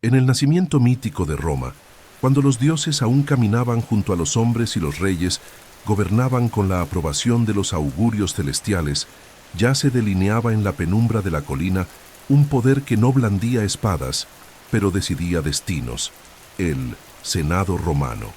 En el nacimiento mítico de Roma, cuando los dioses aún caminaban junto a los hombres y los reyes gobernaban con la aprobación de los augurios celestiales, ya se delineaba en la penumbra de la colina un poder que no blandía espadas, pero decidía destinos, el Senado romano.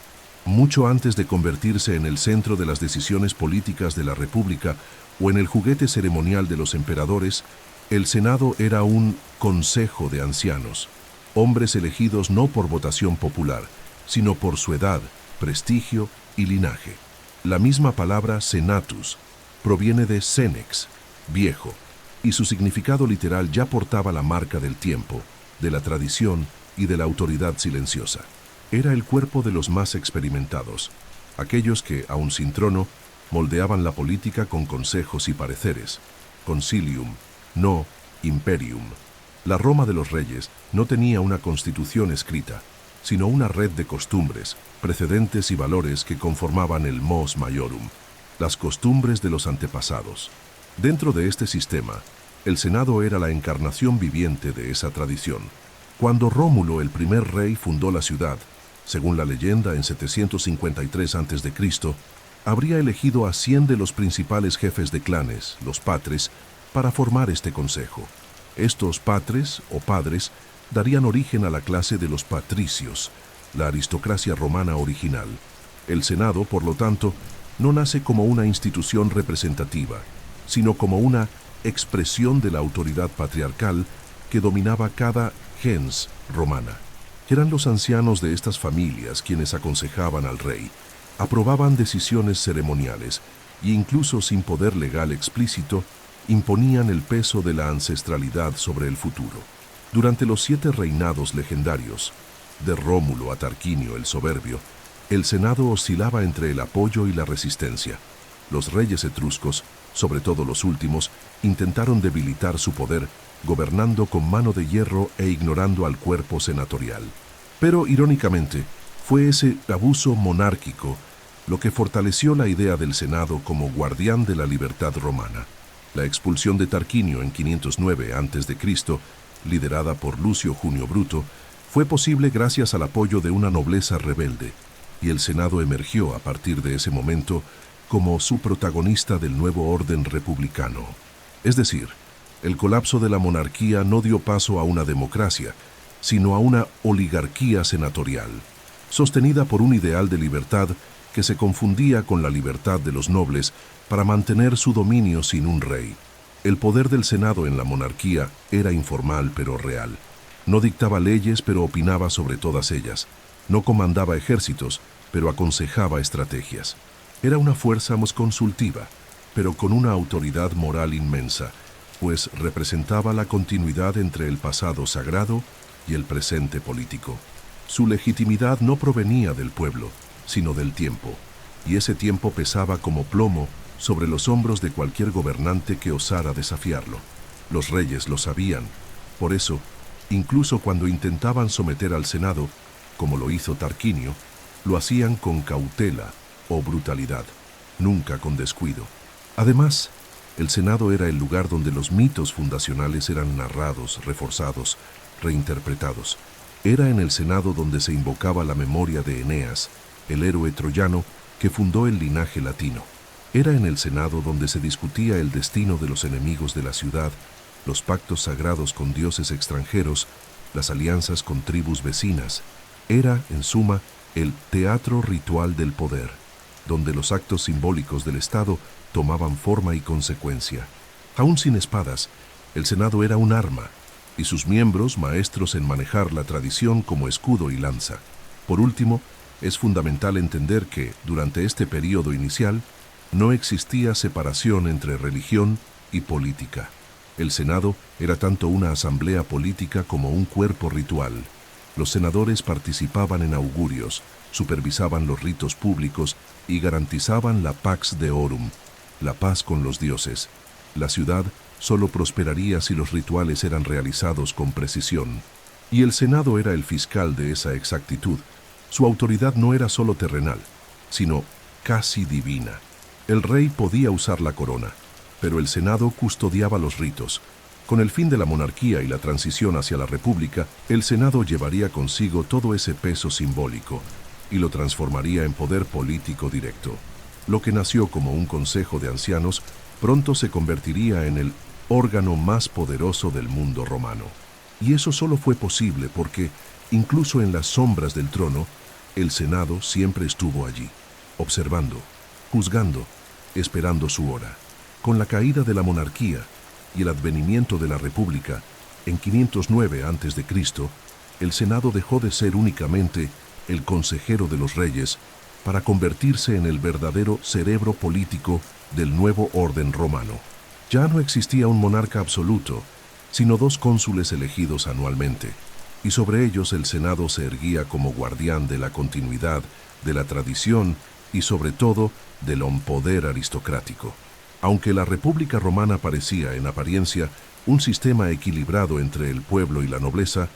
Mucho antes de convertirse en el centro de las decisiones políticas de la República o en el juguete ceremonial de los emperadores, el Senado era un consejo de ancianos, hombres elegidos no por votación popular, sino por su edad, prestigio y linaje. La misma palabra senatus proviene de senex, viejo, y su significado literal ya portaba la marca del tiempo, de la tradición y de la autoridad silenciosa. Era el cuerpo de los más experimentados, aquellos que, aun sin trono, moldeaban la política con consejos y pareceres. Concilium, no imperium. La Roma de los reyes no tenía una constitución escrita, sino una red de costumbres, precedentes y valores que conformaban el mos maiorum, las costumbres de los antepasados. Dentro de este sistema, el Senado era la encarnación viviente de esa tradición. Cuando Rómulo, el primer rey, fundó la ciudad, según la leyenda en 753 a.C., habría elegido a 100 de los principales jefes de clanes, los patres, para formar este consejo. Estos patres o padres darían origen a la clase de los patricios, la aristocracia romana original. El Senado, por lo tanto, no nace como una institución representativa, sino como una expresión de la autoridad patriarcal que dominaba cada gens romana. Eran los ancianos de estas familias quienes aconsejaban al rey, aprobaban decisiones ceremoniales e incluso sin poder legal explícito, imponían el peso de la ancestralidad sobre el futuro. Durante los 7 reinados legendarios, de Rómulo a Tarquinio el Soberbio, el Senado oscilaba entre el apoyo y la resistencia. Los reyes etruscos, sobre todo los últimos, intentaron debilitar su poder, gobernando con mano de hierro e ignorando al cuerpo senatorial. Pero, irónicamente, fue ese abuso monárquico lo que fortaleció la idea del Senado como guardián de la libertad romana. La expulsión de Tarquinio en 509 a.C., liderada por Lucio Junio Bruto, fue posible gracias al apoyo de una nobleza rebelde, y el Senado emergió a partir de ese momento como su protagonista del nuevo orden republicano. Es decir, el colapso de la monarquía no dio paso a una democracia, sino a una oligarquía senatorial, sostenida por un ideal de libertad que se confundía con la libertad de los nobles para mantener su dominio sin un rey. El poder del Senado en la monarquía era informal pero real. No dictaba leyes pero opinaba sobre todas ellas. No comandaba ejércitos pero aconsejaba estrategias. Era una fuerza más consultiva, pero con una autoridad moral inmensa, pues representaba la continuidad entre el pasado sagrado y el presente político. Su legitimidad no provenía del pueblo, sino del tiempo, y ese tiempo pesaba como plomo sobre los hombros de cualquier gobernante que osara desafiarlo. Los reyes lo sabían, por eso, incluso cuando intentaban someter al Senado, como lo hizo Tarquinio, lo hacían con cautela o brutalidad, nunca con descuido. Además, el Senado era el lugar donde los mitos fundacionales eran narrados, reforzados, reinterpretados. Era en el Senado donde se invocaba la memoria de Eneas, el héroe troyano que fundó el linaje latino. Era en el Senado donde se discutía el destino de los enemigos de la ciudad, los pactos sagrados con dioses extranjeros, las alianzas con tribus vecinas. Era, en suma, el teatro ritual del poder, donde los actos simbólicos del Estado tomaban forma y consecuencia. Aún sin espadas, el Senado era un arma, y sus miembros maestros en manejar la tradición como escudo y lanza. Por último, es fundamental entender que, durante este período inicial, no existía separación entre religión y política. El Senado era tanto una asamblea política como un cuerpo ritual. Los senadores participaban en augurios, supervisaban los ritos públicos y garantizaban la pax deorum, la paz con los dioses. La ciudad solo prosperaría si los rituales eran realizados con precisión. Y el Senado era el fiscal de esa exactitud. Su autoridad no era solo terrenal, sino casi divina. El rey podía usar la corona, pero el Senado custodiaba los ritos, Con el fin de la monarquía y la transición hacia la república, el Senado llevaría consigo todo ese peso simbólico y lo transformaría en poder político directo. Lo que nació como un consejo de ancianos pronto se convertiría en el órgano más poderoso del mundo romano. Y eso solo fue posible porque, incluso en las sombras del trono, el Senado siempre estuvo allí, observando, juzgando, esperando su hora. Con la caída de la monarquía y el advenimiento de la República, en 509 a.C., el Senado dejó de ser únicamente el consejero de los reyes para convertirse en el verdadero cerebro político del nuevo orden romano. Ya no existía un monarca absoluto, sino dos cónsules elegidos anualmente, y sobre ellos el Senado se erguía como guardián de la continuidad, de la tradición y sobre todo del poder aristocrático. Aunque la República Romana parecía, en apariencia, un sistema equilibrado entre el pueblo y la nobleza,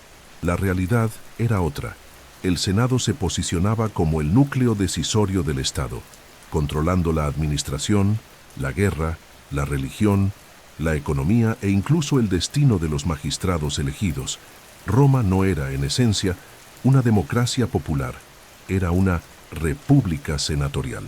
la realidad era otra. El Senado se posicionaba como el núcleo decisorio del Estado, controlando la administración, la guerra, la religión, la economía e incluso el destino de los magistrados elegidos. Roma no era, en esencia, una democracia popular, era una república senatorial.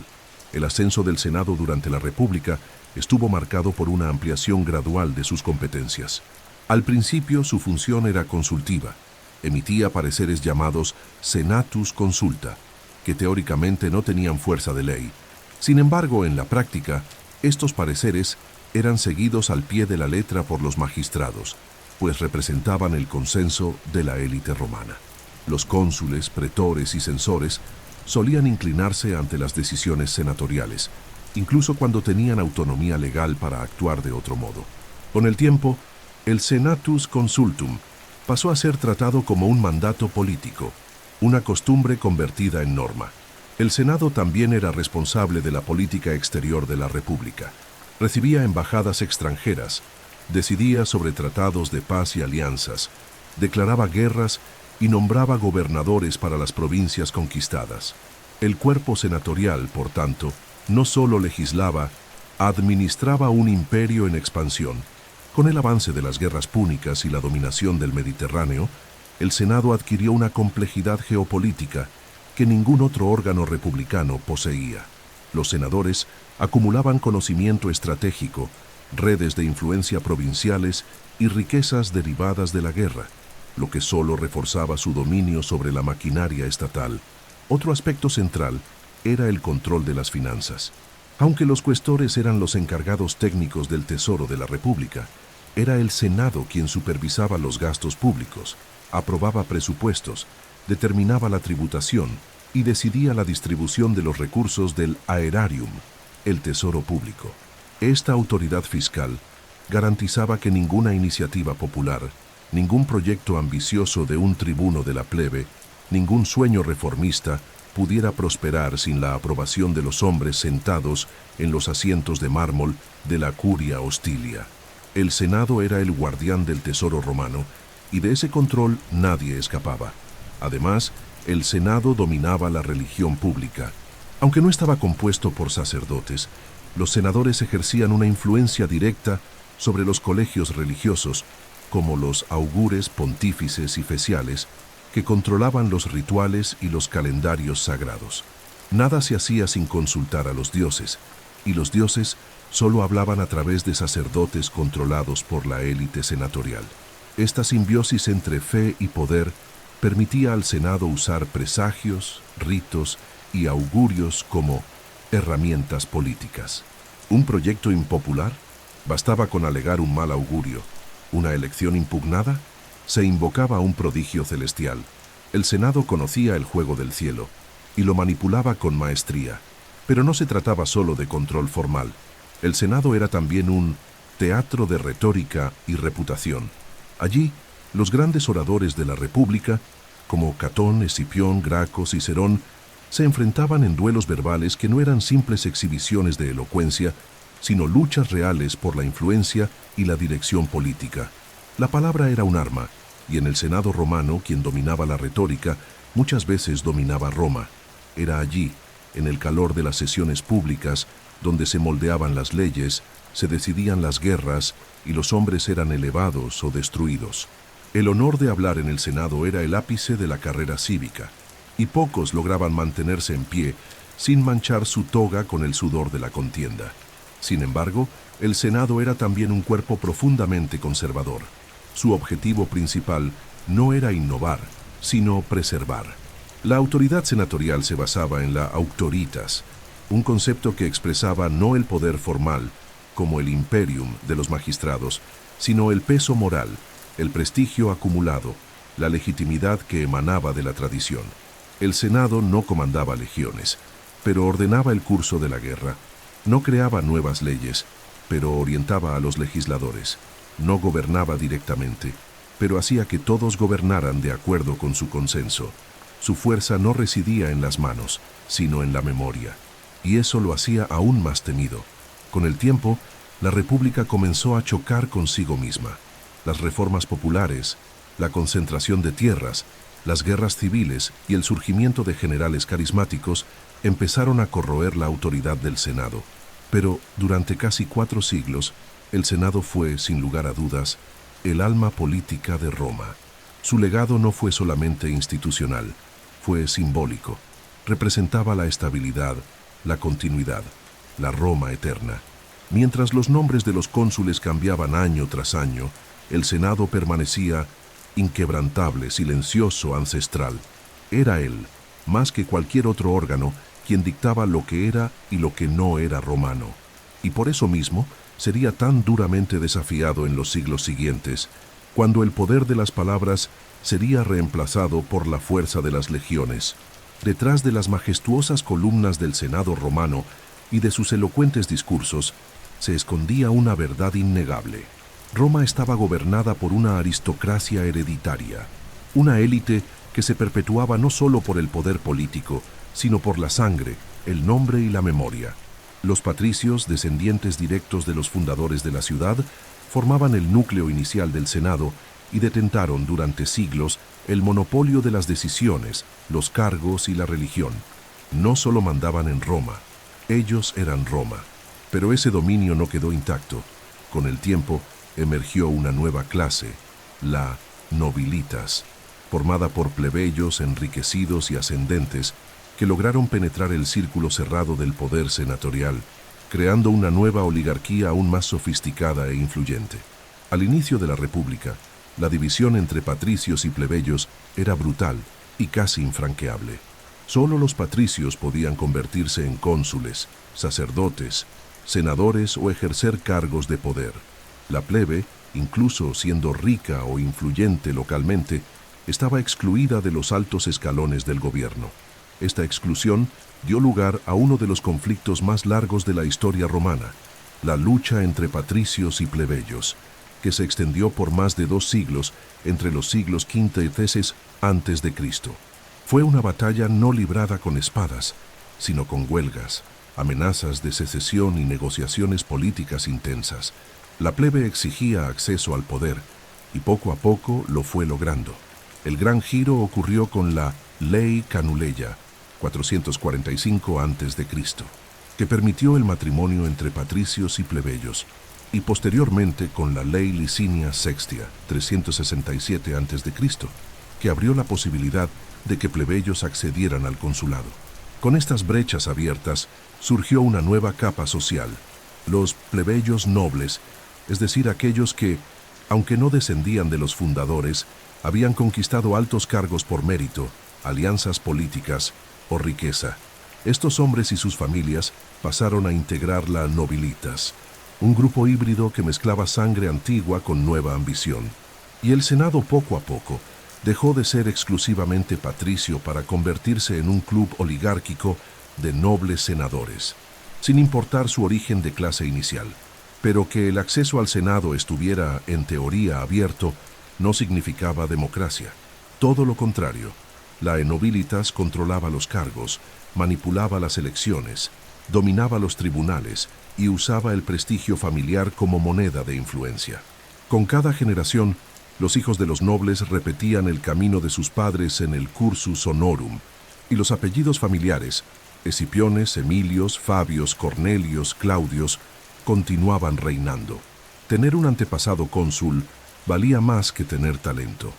El ascenso del Senado durante la República estuvo marcado por una ampliación gradual de sus competencias. Al principio su función era consultiva, emitía pareceres llamados senatus consulta, que teóricamente no tenían fuerza de ley. Sin embargo, en la práctica, estos pareceres eran seguidos al pie de la letra por los magistrados, pues representaban el consenso de la élite romana. Los cónsules, pretores y censores solían inclinarse ante las decisiones senatoriales, incluso cuando tenían autonomía legal para actuar de otro modo. Con el tiempo, el senatus consultum pasó a ser tratado como un mandato político, una costumbre convertida en norma. El Senado también era responsable de la política exterior de la República. Recibía embajadas extranjeras, decidía sobre tratados de paz y alianzas, declaraba guerras y nombraba gobernadores para las provincias conquistadas. El cuerpo senatorial, por tanto, no solo legislaba, administraba un imperio en expansión. Con el avance de las guerras púnicas y la dominación del Mediterráneo, el Senado adquirió una complejidad geopolítica que ningún otro órgano republicano poseía. Los senadores acumulaban conocimiento estratégico, redes de influencia provinciales y riquezas derivadas de la guerra, lo que solo reforzaba su dominio sobre la maquinaria estatal. Otro aspecto central era el control de las finanzas. Aunque los cuestores eran los encargados técnicos del Tesoro de la República, era el Senado quien supervisaba los gastos públicos, aprobaba presupuestos, determinaba la tributación y decidía la distribución de los recursos del aerarium, el tesoro público. Esta autoridad fiscal garantizaba que ninguna iniciativa popular, ningún proyecto ambicioso de un tribuno de la plebe, ningún sueño reformista pudiera prosperar sin la aprobación de los hombres sentados en los asientos de mármol de la curia hostilia. El Senado era el guardián del tesoro romano y de ese control nadie escapaba. Además, el Senado dominaba la religión pública. Aunque no estaba compuesto por sacerdotes, los senadores ejercían una influencia directa sobre los colegios religiosos, como los augures, pontífices y feciales, que controlaban los rituales y los calendarios sagrados. Nada se hacía sin consultar a los dioses, y los dioses solo hablaban a través de sacerdotes controlados por la élite senatorial. Esta simbiosis entre fe y poder permitía al Senado usar presagios, ritos y augurios como herramientas políticas. ¿Un proyecto impopular? Bastaba con alegar un mal augurio. ¿Una elección impugnada? Se invocaba un prodigio celestial. El Senado conocía el juego del cielo y lo manipulaba con maestría. Pero no se trataba solo de control formal. El Senado era también un teatro de retórica y reputación. Allí, los grandes oradores de la República, como Catón, Escipión, Graco, Cicerón, se enfrentaban en duelos verbales que no eran simples exhibiciones de elocuencia, sino luchas reales por la influencia y la dirección política. La palabra era un arma, y en el Senado romano, quien dominaba la retórica, muchas veces dominaba Roma. Era allí, en el calor de las sesiones públicas, donde se moldeaban las leyes, se decidían las guerras y los hombres eran elevados o destruidos. El honor de hablar en el Senado era el ápice de la carrera cívica, y pocos lograban mantenerse en pie sin manchar su toga con el sudor de la contienda. Sin embargo, el Senado era también un cuerpo profundamente conservador. Su objetivo principal no era innovar, sino preservar. La autoridad senatorial se basaba en la auctoritas, un concepto que expresaba no el poder formal, como el imperium de los magistrados, sino el peso moral, el prestigio acumulado, la legitimidad que emanaba de la tradición. El Senado no comandaba legiones, pero ordenaba el curso de la guerra. No creaba nuevas leyes, pero orientaba a los legisladores. No gobernaba directamente, pero hacía que todos gobernaran de acuerdo con su consenso. Su fuerza no residía en las manos, sino en la memoria, y eso lo hacía aún más temido. Con el tiempo, la República comenzó a chocar consigo misma. Las reformas populares, la concentración de tierras, las guerras civiles y el surgimiento de generales carismáticos empezaron a corroer la autoridad del Senado. Pero durante casi 4 siglos, el Senado fue, sin lugar a dudas, el alma política de Roma. Su legado no fue solamente institucional, fue simbólico. Representaba la estabilidad, la continuidad, la Roma eterna. Mientras los nombres de los cónsules cambiaban año tras año, el Senado permanecía inquebrantable, silencioso, ancestral. Era él, más que cualquier otro órgano, quien dictaba lo que era y lo que no era romano. Y por eso mismo sería tan duramente desafiado en los siglos siguientes, cuando el poder de las palabras sería reemplazado por la fuerza de las legiones. Detrás de las majestuosas columnas del Senado romano y de sus elocuentes discursos, se escondía una verdad innegable. Roma estaba gobernada por una aristocracia hereditaria, una élite que se perpetuaba no solo por el poder político, sino por la sangre, el nombre y la memoria. Los patricios, descendientes directos de los fundadores de la ciudad, formaban el núcleo inicial del Senado y detentaron durante siglos el monopolio de las decisiones, los cargos y la religión. No solo mandaban en Roma, ellos eran Roma. Pero ese dominio no quedó intacto. Con el tiempo emergió una nueva clase, la nobilitas, formada por plebeyos enriquecidos y ascendentes que lograron penetrar el círculo cerrado del poder senatorial, creando una nueva oligarquía aún más sofisticada e influyente. Al inicio de la República, la división entre patricios y plebeyos era brutal y casi infranqueable. Solo los patricios podían convertirse en cónsules, sacerdotes, senadores o ejercer cargos de poder. La plebe, incluso siendo rica o influyente localmente, estaba excluida de los altos escalones del gobierno. Esta exclusión dio lugar a uno de los conflictos más largos de la historia romana, la lucha entre patricios y plebeyos, que se extendió por más de 2 siglos entre los siglos V y III antes de Cristo. Fue una batalla no librada con espadas, sino con huelgas, amenazas de secesión y negociaciones políticas intensas. La plebe exigía acceso al poder, y poco a poco lo fue logrando. El gran giro ocurrió con la Ley Canuleia, 445 a.C., que permitió el matrimonio entre patricios y plebeyos, y posteriormente con la Ley Licinia Sextia, 367 a.C., que abrió la posibilidad de que plebeyos accedieran al consulado. Con estas brechas abiertas, surgió una nueva capa social, los plebeyos nobles, es decir, aquellos que, aunque no descendían de los fundadores, habían conquistado altos cargos por mérito, alianzas políticas o riqueza. Estos hombres y sus familias pasaron a integrar la nobilitas, un grupo híbrido que mezclaba sangre antigua con nueva ambición. Y el Senado poco a poco dejó de ser exclusivamente patricio para convertirse en un club oligárquico de nobles senadores, sin importar su origen de clase inicial. Pero que el acceso al Senado estuviera, en teoría, abierto, no significaba democracia. Todo lo contrario, la nobilitas controlaba los cargos, manipulaba las elecciones, dominaba los tribunales y usaba el prestigio familiar como moneda de influencia. Con cada generación, los hijos de los nobles repetían el camino de sus padres en el cursus honorum, y los apellidos familiares, Escipiones, Emilios, Fabios, Cornelios, Claudios, continuaban reinando. Tener un antepasado cónsul valía más que tener talento.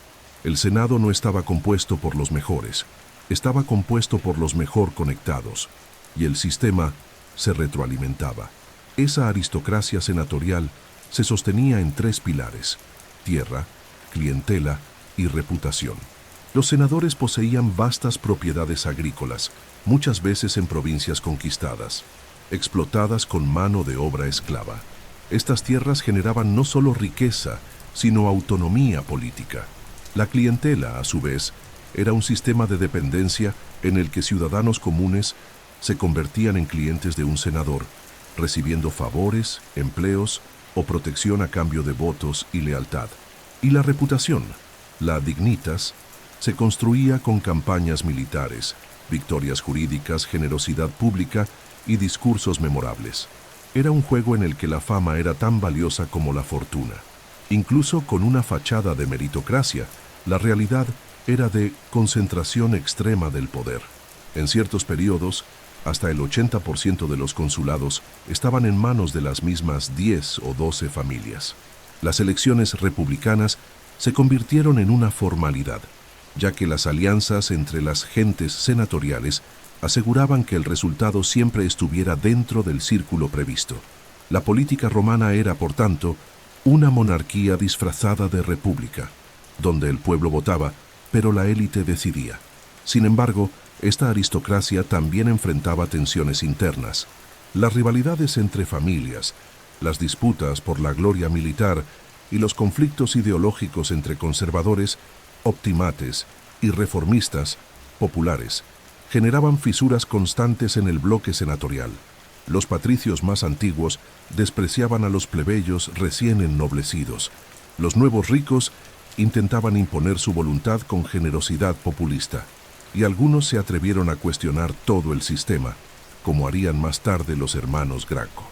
El Senado no estaba compuesto por los mejores, estaba compuesto por los mejor conectados, y el sistema se retroalimentaba. Esa aristocracia senatorial se sostenía en tres pilares: tierra, clientela y reputación. Los senadores poseían vastas propiedades agrícolas, muchas veces en provincias conquistadas, explotadas con mano de obra esclava. Estas tierras generaban no solo riqueza, sino autonomía política. La clientela, a su vez, era un sistema de dependencia en el que ciudadanos comunes se convertían en clientes de un senador, recibiendo favores, empleos o protección a cambio de votos y lealtad. Y la reputación, la dignitas, se construía con campañas militares, victorias jurídicas, generosidad pública y discursos memorables. Era un juego en el que la fama era tan valiosa como la fortuna. Incluso con una fachada de meritocracia, la realidad era de concentración extrema del poder. En ciertos periodos, hasta el 80% de los consulados estaban en manos de las mismas 10 o 12 familias. Las elecciones republicanas se convirtieron en una formalidad, ya que las alianzas entre las gentes senatoriales aseguraban que el resultado siempre estuviera dentro del círculo previsto. La política romana era, por tanto, una monarquía disfrazada de república, donde el pueblo votaba, pero la élite decidía. Sin embargo, esta aristocracia también enfrentaba tensiones internas. Las rivalidades entre familias, las disputas por la gloria militar y los conflictos ideológicos entre conservadores, optimates y reformistas populares generaban fisuras constantes en el bloque senatorial. Los patricios más antiguos despreciaban a los plebeyos recién ennoblecidos. Los nuevos ricos intentaban imponer su voluntad con generosidad populista, y algunos se atrevieron a cuestionar todo el sistema, como harían más tarde los hermanos Graco.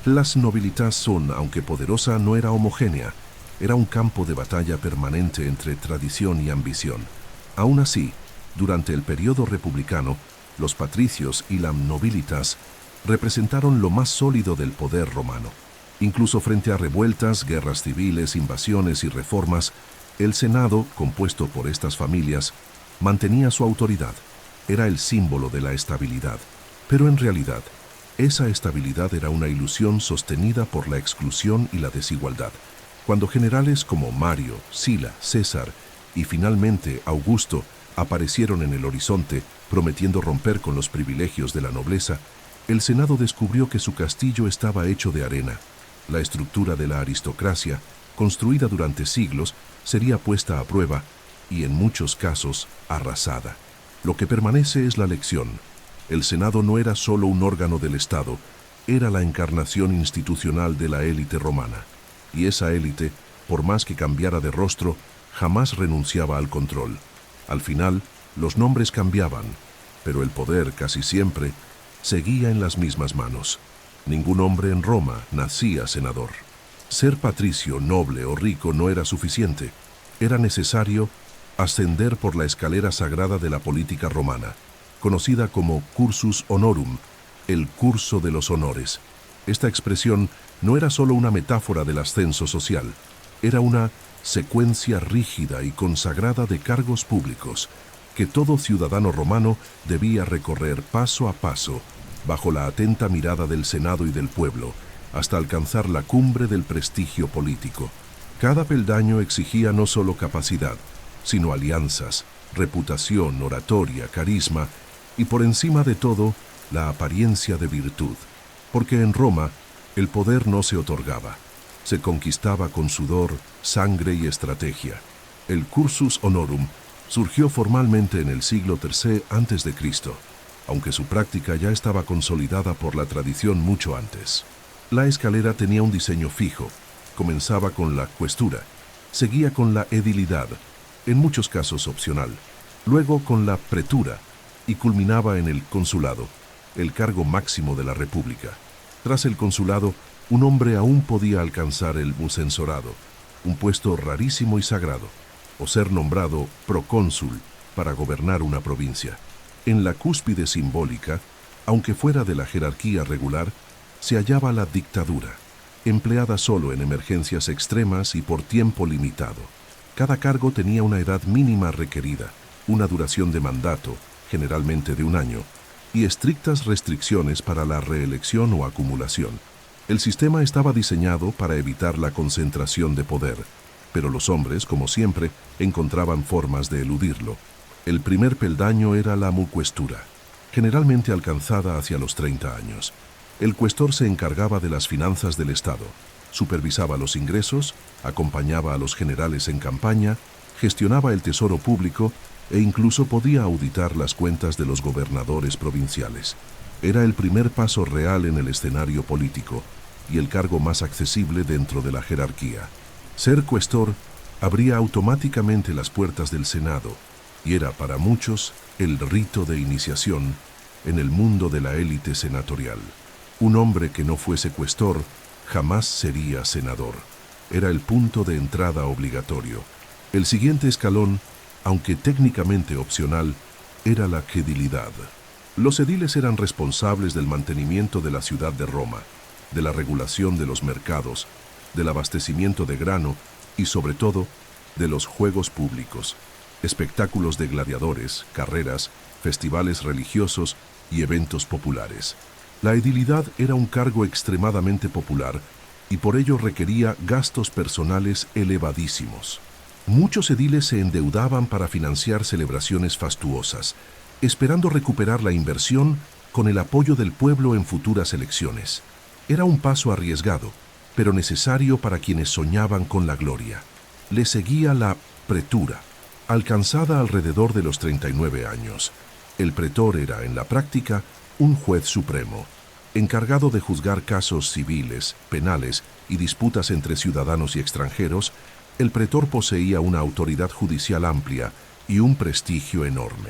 Las nobilitas son, aunque poderosa, no era homogénea, era un campo de batalla permanente entre tradición y ambición. Aún así, durante el periodo republicano, los patricios y la nobilitas representaron lo más sólido del poder romano. Incluso frente a revueltas, guerras civiles, invasiones y reformas, el Senado, compuesto por estas familias, mantenía su autoridad. Era el símbolo de la estabilidad. Pero en realidad, esa estabilidad era una ilusión sostenida por la exclusión y la desigualdad. Cuando generales como Mario, Sila, César y finalmente Augusto aparecieron en el horizonte prometiendo romper con los privilegios de la nobleza, el Senado descubrió que su castillo estaba hecho de arena. La estructura de la aristocracia, construida durante siglos, sería puesta a prueba y, en muchos casos, arrasada. Lo que permanece es la lección. El Senado no era solo un órgano del Estado, era la encarnación institucional de la élite romana. Y esa élite, por más que cambiara de rostro, jamás renunciaba al control. Al final, los nombres cambiaban, pero el poder casi siempre seguía en las mismas manos. Ningún hombre en Roma nacía senador. Ser patricio, noble o rico no era suficiente. Era necesario ascender por la escalera sagrada de la política romana, conocida como cursus honorum, el curso de los honores. Esta expresión no era solo una metáfora del ascenso social, era una secuencia rígida y consagrada de cargos públicos que todo ciudadano romano debía recorrer paso a paso, bajo la atenta mirada del Senado y del pueblo, hasta alcanzar la cumbre del prestigio político. Cada peldaño exigía no solo capacidad, sino alianzas, reputación, oratoria, carisma y, por encima de todo, la apariencia de virtud. Porque en Roma, el poder no se otorgaba, se conquistaba con sudor, sangre y estrategia. El cursus honorum surgió formalmente en el siglo III a.C., aunque su práctica ya estaba consolidada por la tradición mucho antes. La escalera tenía un diseño fijo, comenzaba con la questura, seguía con la edilidad, en muchos casos opcional, luego con la pretura y culminaba en el consulado, el cargo máximo de la República. Tras el consulado, un hombre aún podía alcanzar el bucensorado, un puesto rarísimo y sagrado, o ser nombrado procónsul para gobernar una provincia. En la cúspide simbólica, aunque fuera de la jerarquía regular, se hallaba la dictadura, empleada solo en emergencias extremas y por tiempo limitado. Cada cargo tenía una edad mínima requerida, una duración de mandato, generalmente de 1 año, y estrictas restricciones para la reelección o acumulación. El sistema estaba diseñado para evitar la concentración de poder, pero los hombres, como siempre, encontraban formas de eludirlo. El primer peldaño era la mucuestura, generalmente alcanzada hacia los 30 años. El cuestor se encargaba de las finanzas del Estado, supervisaba los ingresos, acompañaba a los generales en campaña, gestionaba el tesoro público e incluso podía auditar las cuentas de los gobernadores provinciales. Era el primer paso real en el escenario político y el cargo más accesible dentro de la jerarquía. Ser cuestor abría automáticamente las puertas del Senado y era para muchos el rito de iniciación en el mundo de la élite senatorial. Un hombre que no fuese cuestor jamás sería senador. Era el punto de entrada obligatorio. El siguiente escalón, aunque técnicamente opcional, era la edilidad. Los ediles eran responsables del mantenimiento de la ciudad de Roma, de la regulación de los mercados, del abastecimiento de grano y, sobre todo, de los juegos públicos, espectáculos de gladiadores, carreras, festivales religiosos y eventos populares. La edilidad era un cargo extremadamente popular y por ello requería gastos personales elevadísimos. Muchos ediles se endeudaban para financiar celebraciones fastuosas, esperando recuperar la inversión con el apoyo del pueblo en futuras elecciones. Era un paso arriesgado, pero necesario para quienes soñaban con la gloria. Le seguía la pretura, alcanzada alrededor de los 39 años. El pretor era, en la práctica, un juez supremo, encargado de juzgar casos civiles, penales y disputas entre ciudadanos y extranjeros. El pretor poseía una autoridad judicial amplia y un prestigio enorme.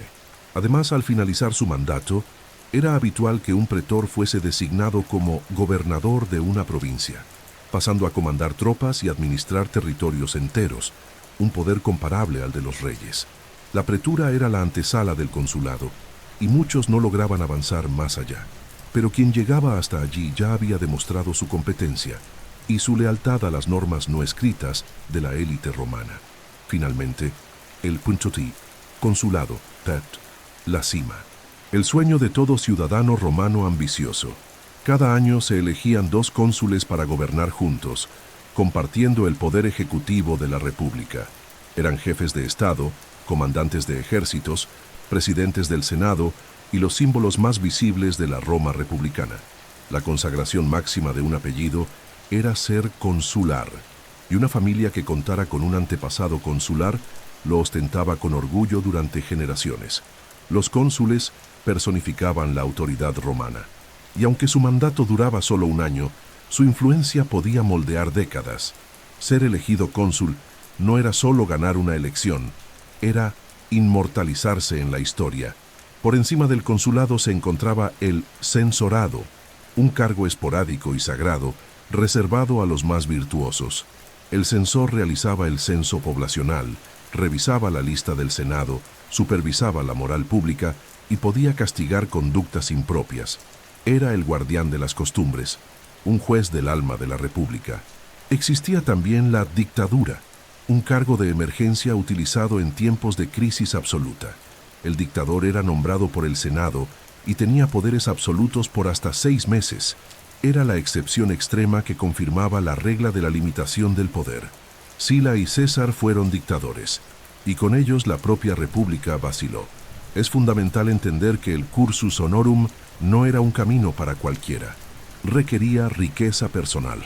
Además, al finalizar su mandato, era habitual que un pretor fuese designado como gobernador de una provincia, pasando a comandar tropas y administrar territorios enteros, un poder comparable al de los reyes. La pretura era la antesala del consulado, y muchos no lograban avanzar más allá. Pero quien llegaba hasta allí ya había demostrado su competencia y su lealtad a las normas no escritas de la élite romana. Finalmente, el punto T, consulado, tet, la cima. El sueño de todo ciudadano romano ambicioso. Cada año se elegían 2 cónsules para gobernar juntos, compartiendo el poder ejecutivo de la República. Eran jefes de Estado, comandantes de ejércitos, presidentes del Senado y los símbolos más visibles de la Roma republicana. La consagración máxima de un apellido era ser consular, y una familia que contara con un antepasado consular lo ostentaba con orgullo durante generaciones. Los cónsules personificaban la autoridad romana, y aunque su mandato duraba solo 1 año, su influencia podía moldear décadas. Ser elegido cónsul no era solo ganar una elección, era inmortalizarse en la historia. Por encima del consulado se encontraba el censorado, un cargo esporádico y sagrado, reservado a los más virtuosos. El censor realizaba el censo poblacional, revisaba la lista del Senado, supervisaba la moral pública y podía castigar conductas impropias. Era el guardián de las costumbres, un juez del alma de la República. Existía también la dictadura, un cargo de emergencia utilizado en tiempos de crisis absoluta. El dictador era nombrado por el Senado y tenía poderes absolutos por hasta 6 meses. Era la excepción extrema que confirmaba la regla de la limitación del poder. Sila y César fueron dictadores, y con ellos la propia República vaciló. Es fundamental entender que el cursus honorum no era un camino para cualquiera. Requería riqueza personal,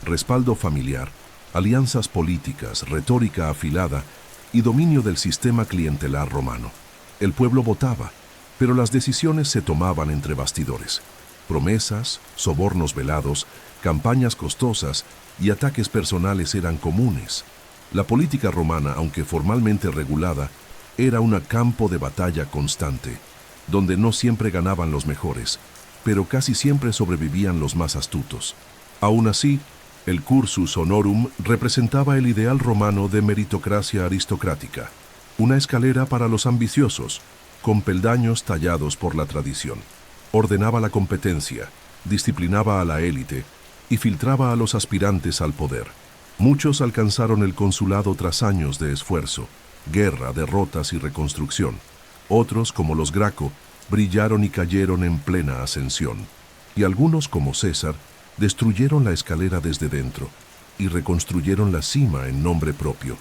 respaldo familiar, alianzas políticas, retórica afilada y dominio del sistema clientelar romano. El pueblo votaba, pero las decisiones se tomaban entre bastidores. Promesas, sobornos velados, campañas costosas y ataques personales eran comunes. La política romana, aunque formalmente regulada, era un campo de batalla constante, donde no siempre ganaban los mejores, pero casi siempre sobrevivían los más astutos. Aún así, el cursus honorum representaba el ideal romano de meritocracia aristocrática, una escalera para los ambiciosos, con peldaños tallados por la tradición. Ordenaba la competencia, disciplinaba a la élite y filtraba a los aspirantes al poder. Muchos alcanzaron el consulado tras años de esfuerzo, guerra, derrotas y reconstrucción. Otros, como los Graco, brillaron y cayeron en plena ascensión. Y algunos, como César, destruyeron la escalera desde dentro y reconstruyeron la cima en nombre propio.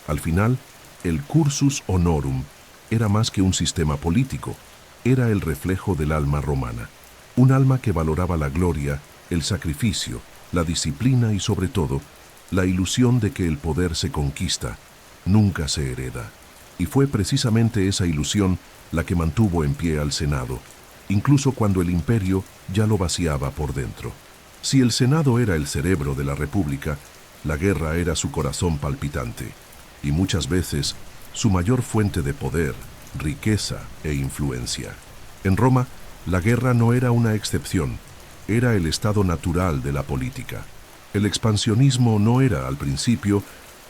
Al final, el cursus honorum era más que un sistema político, era el reflejo del alma romana. Un alma que valoraba la gloria, el sacrificio, la disciplina y sobre todo, la ilusión de que el poder se conquista, nunca se hereda. Y fue precisamente esa ilusión la que mantuvo en pie al Senado, incluso cuando el imperio ya lo vaciaba por dentro. Si el Senado era el cerebro de la República, la guerra era su corazón palpitante, y muchas veces su mayor fuente de poder, riqueza e influencia. En Roma, la guerra no era una excepción, era el estado natural de la política. El expansionismo no era, al principio,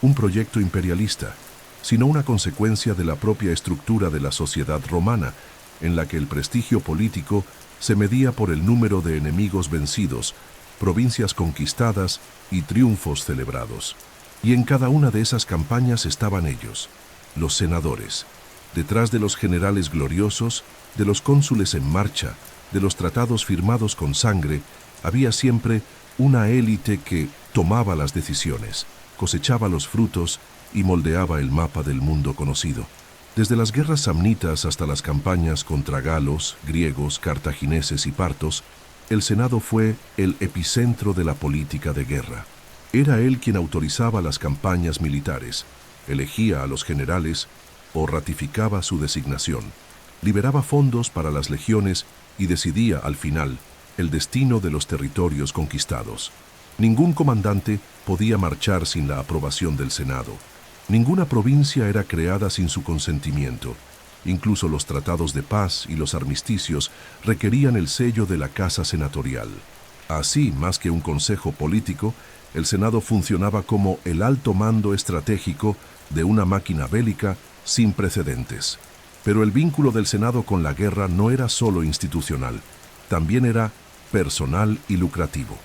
un proyecto imperialista, sino una consecuencia de la propia estructura de la sociedad romana, en la que el prestigio político se medía por el número de enemigos vencidos, provincias conquistadas y triunfos celebrados. Y en cada una de esas campañas estaban ellos, los senadores, detrás de los generales gloriosos, de los cónsules en marcha, de los tratados firmados con sangre, había siempre una élite que tomaba las decisiones, cosechaba los frutos y moldeaba el mapa del mundo conocido. Desde las guerras samnitas hasta las campañas contra galos, griegos, cartagineses y partos, el Senado fue el epicentro de la política de guerra. Era él quien autorizaba las campañas militares, elegía a los generales o ratificaba su designación, liberaba fondos para las legiones y decidía, al final, el destino de los territorios conquistados. Ningún comandante podía marchar sin la aprobación del Senado. Ninguna provincia era creada sin su consentimiento. Incluso los tratados de paz y los armisticios requerían el sello de la Casa Senatorial. Así, más que un consejo político, el Senado funcionaba como el alto mando estratégico de una máquina bélica sin precedentes. Pero el vínculo del Senado con la guerra no era solo institucional, también era personal y lucrativo.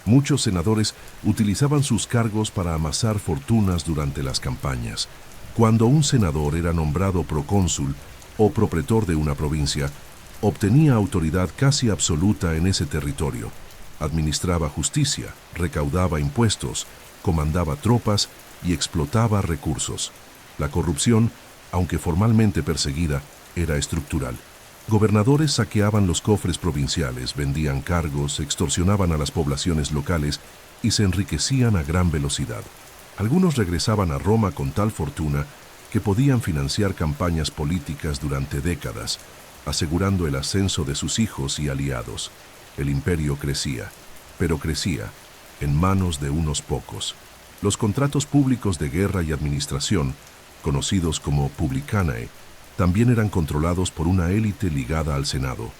Muchos senadores utilizaban sus cargos para amasar fortunas durante las campañas. Cuando un senador era nombrado procónsul o propretor de una provincia, obtenía autoridad casi absoluta en ese territorio. Administraba justicia, recaudaba impuestos, comandaba tropas y explotaba recursos. La corrupción, aunque formalmente perseguida, era estructural. Gobernadores saqueaban los cofres provinciales, vendían cargos, extorsionaban a las poblaciones locales y se enriquecían a gran velocidad. Algunos regresaban a Roma con tal fortuna que podían financiar campañas políticas durante décadas, asegurando el ascenso de sus hijos y aliados. El imperio crecía, pero crecía en manos de unos pocos. Los contratos públicos de guerra y administración, conocidos como publicanae, también eran controlados por una élite ligada al Senado.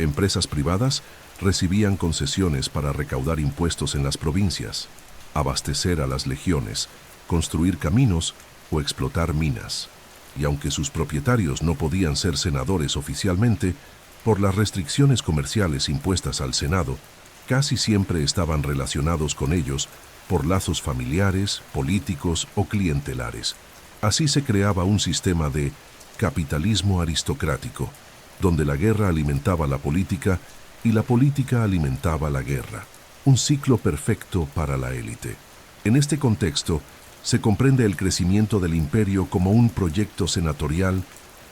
Empresas privadas recibían concesiones para recaudar impuestos en las provincias, abastecer a las legiones, construir caminos o explotar minas. Y aunque sus propietarios no podían ser senadores oficialmente, por las restricciones comerciales impuestas al Senado, casi siempre estaban relacionados con ellos por lazos familiares, políticos o clientelares. Así se creaba un sistema de capitalismo aristocrático, donde la guerra alimentaba la política y la política alimentaba la guerra. Un ciclo perfecto para la élite. En este contexto, se comprende el crecimiento del imperio como un proyecto senatorial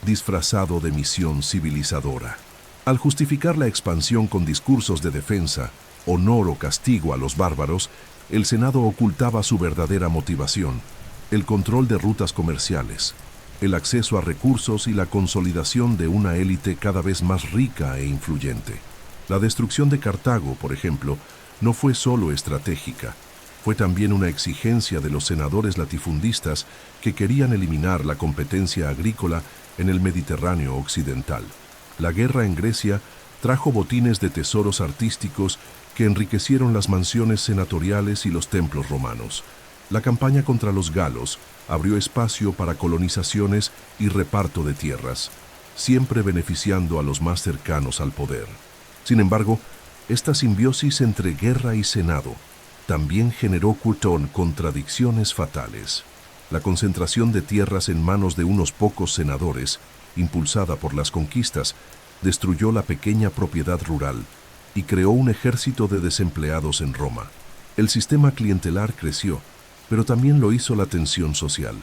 disfrazado de misión civilizadora. Al justificar la expansión con discursos de defensa, honor o castigo a los bárbaros, el Senado ocultaba su verdadera motivación: el control de rutas comerciales, el acceso a recursos y la consolidación de una élite cada vez más rica e influyente. La destrucción de Cartago, por ejemplo, no fue solo estratégica, fue también una exigencia de los senadores latifundistas que querían eliminar la competencia agrícola en el Mediterráneo occidental. La guerra en Grecia trajo botines de tesoros artísticos que enriquecieron las mansiones senatoriales y los templos romanos. La campaña contra los galos abrió espacio para colonizaciones y reparto de tierras, siempre beneficiando a los más cercanos al poder. Sin embargo, esta simbiosis entre guerra y Senado también generó contradicciones fatales. La concentración de tierras en manos de unos pocos senadores, impulsada por las conquistas, destruyó la pequeña propiedad rural y creó un ejército de desempleados en Roma. El sistema clientelar creció, pero también lo hizo la tensión social.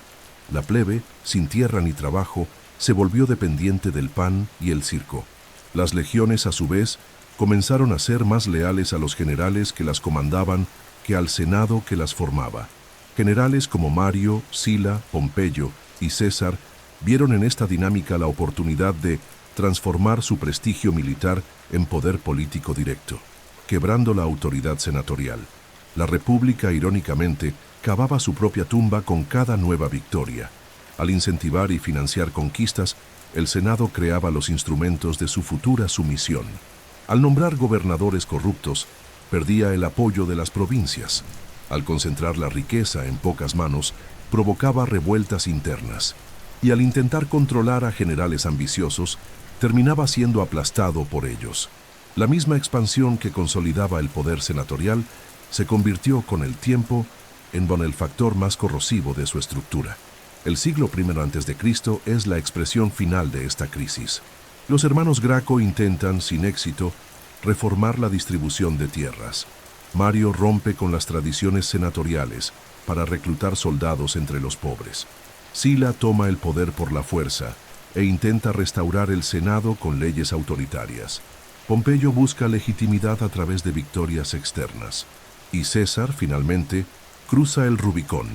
La plebe, sin tierra ni trabajo, se volvió dependiente del pan y el circo. Las legiones, a su vez, comenzaron a ser más leales a los generales que las comandaban que al Senado que las formaba. Generales como Mario, Sila, Pompeyo y César vieron en esta dinámica la oportunidad de transformar su prestigio militar en poder político directo, quebrando la autoridad senatorial. La República, irónicamente, cavaba su propia tumba con cada nueva victoria. Al incentivar y financiar conquistas, el Senado creaba los instrumentos de su futura sumisión. Al nombrar gobernadores corruptos, perdía el apoyo de las provincias. Al concentrar la riqueza en pocas manos, provocaba revueltas internas. Y al intentar controlar a generales ambiciosos, terminaba siendo aplastado por ellos. La misma expansión que consolidaba el poder senatorial se convirtió con el tiempo en el factor más corrosivo de su estructura. El siglo I a.C. es la expresión final de esta crisis. Los hermanos Graco intentan, sin éxito, reformar la distribución de tierras. Mario rompe con las tradiciones senatoriales para reclutar soldados entre los pobres. Sila toma el poder por la fuerza e intenta restaurar el Senado con leyes autoritarias. Pompeyo busca legitimidad a través de victorias externas. Y César, finalmente, cruza el Rubicón,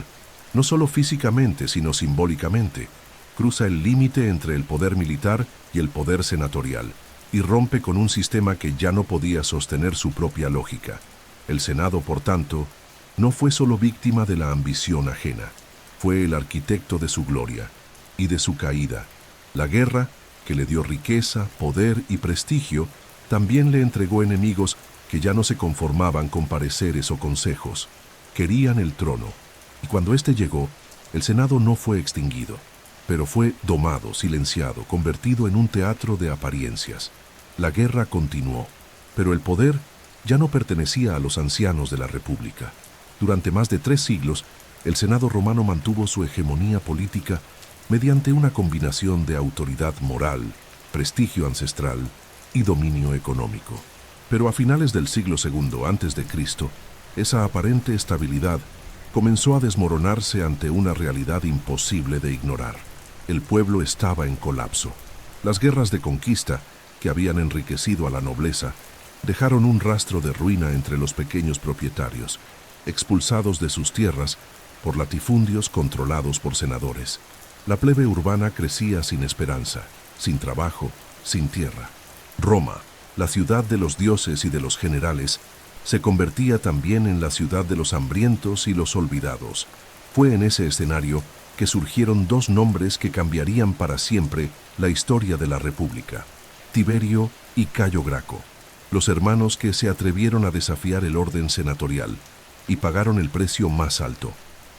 no solo físicamente, sino simbólicamente. Cruza el límite entre el poder militar y el poder senatorial, y rompe con un sistema que ya no podía sostener su propia lógica. El Senado, por tanto, no fue solo víctima de la ambición ajena, fue el arquitecto de su gloria y de su caída. La guerra, que le dio riqueza, poder y prestigio, también le entregó enemigos que ya no se conformaban con pareceres o consejos. Querían el trono, y cuando éste llegó, el Senado no fue extinguido, pero fue domado, silenciado, convertido en un teatro de apariencias. La guerra continuó, pero el poder ya no pertenecía a los ancianos de la República. Durante más de 3 siglos, el Senado romano mantuvo su hegemonía política mediante una combinación de autoridad moral, prestigio ancestral y dominio económico. Pero a finales del siglo II a.C., esa aparente estabilidad comenzó a desmoronarse ante una realidad imposible de ignorar. El pueblo estaba en colapso. Las guerras de conquista, que habían enriquecido a la nobleza, dejaron un rastro de ruina entre los pequeños propietarios, expulsados de sus tierras por latifundios controlados por senadores. La plebe urbana crecía sin esperanza, sin trabajo, sin tierra. Roma, la ciudad de los dioses y de los generales, se convertía también en la ciudad de los hambrientos y los olvidados. Fue en ese escenario que surgieron 2 nombres que cambiarían para siempre la historia de la República: Tiberio y Cayo Graco, los hermanos que se atrevieron a desafiar el orden senatorial y pagaron el precio más alto.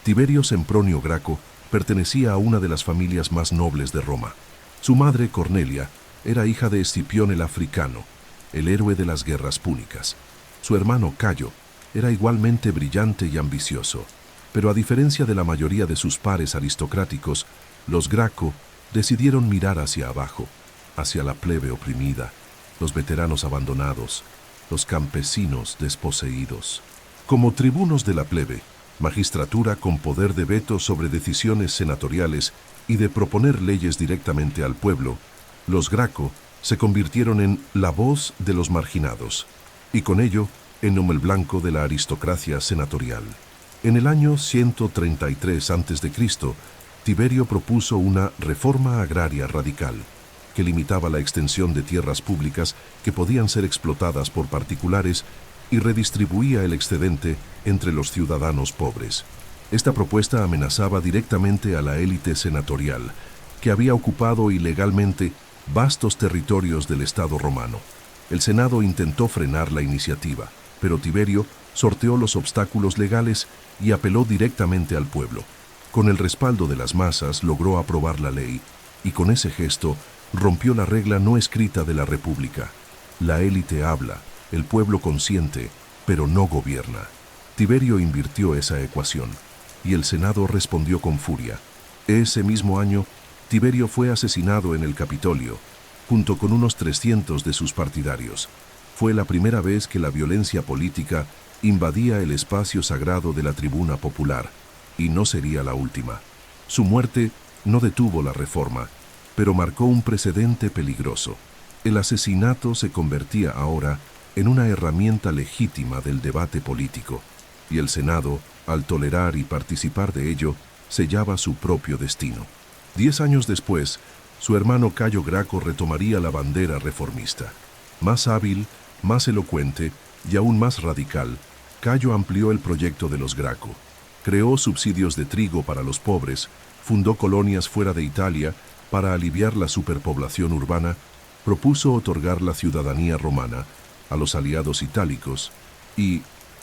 Tiberio Sempronio Graco pertenecía a una de las familias más nobles de Roma. Su madre, Cornelia, era hija de Escipión el Africano, el héroe de las guerras púnicas. Su hermano Cayo era igualmente brillante y ambicioso, pero a diferencia de la mayoría de sus pares aristocráticos, los Graco decidieron mirar hacia abajo, hacia la plebe oprimida, los veteranos abandonados, los campesinos desposeídos. Como tribunos de la plebe, magistratura con poder de veto sobre decisiones senatoriales y de proponer leyes directamente al pueblo, los Graco se convirtieron en la voz de los marginados, y con ello en el blanco de la aristocracia senatorial. En el año 133 a.C., Tiberio propuso una reforma agraria radical, que limitaba la extensión de tierras públicas que podían ser explotadas por particulares y redistribuía el excedente entre los ciudadanos pobres. Esta propuesta amenazaba directamente a la élite senatorial, que había ocupado ilegalmente vastos territorios del Estado romano. El Senado intentó frenar la iniciativa, pero Tiberio sorteó los obstáculos legales y apeló directamente al pueblo. Con el respaldo de las masas logró aprobar la ley, y con ese gesto rompió la regla no escrita de la República. La élite habla, el pueblo consiente, pero no gobierna. Tiberio invirtió esa ecuación, y el Senado respondió con furia. Ese mismo año, Tiberio fue asesinado en el Capitolio, junto con unos 300 de sus partidarios. Fue la primera vez que la violencia política invadía el espacio sagrado de la tribuna popular, y no sería la última. Su muerte no detuvo la reforma, pero marcó un precedente peligroso. El asesinato se convertía ahora en una herramienta legítima del debate político, y el Senado, al tolerar y participar de ello, sellaba su propio destino. 10 años después, su hermano Cayo Graco retomaría la bandera reformista. Más hábil, más elocuente y aún más radical, Cayo amplió el proyecto de los Graco. Creó subsidios de trigo para los pobres, fundó colonias fuera de Italia para aliviar la superpoblación urbana, propuso otorgar la ciudadanía romana a los aliados itálicos y,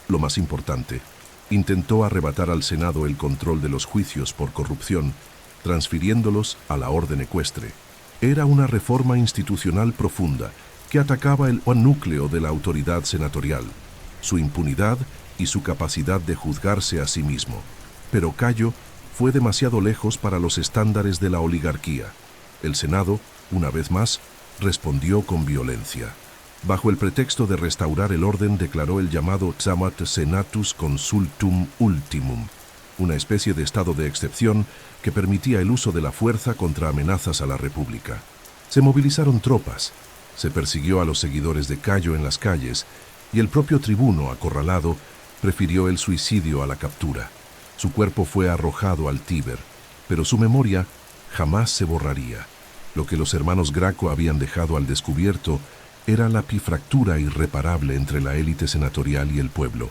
lo más importante, intentó arrebatar al Senado el control de los juicios por corrupción, transfiriéndolos a la orden ecuestre. Era una reforma institucional profunda que atacaba el núcleo de la autoridad senatorial, su impunidad y su capacidad de juzgarse a sí mismo. Pero Cayo fue demasiado lejos para los estándares de la oligarquía. El Senado, una vez más, respondió con violencia. Bajo el pretexto de restaurar el orden, declaró el llamado Examat Senatus Consultum Ultimum, una especie de estado de excepción que permitía el uso de la fuerza contra amenazas a la República. Se movilizaron tropas, se persiguió a los seguidores de Cayo en las calles, y el propio tribuno, acorralado, prefirió el suicidio a la captura. Su cuerpo fue arrojado al Tíber, pero su memoria jamás se borraría. Lo que los hermanos Graco habían dejado al descubierto era la fractura irreparable entre la élite senatorial y el pueblo.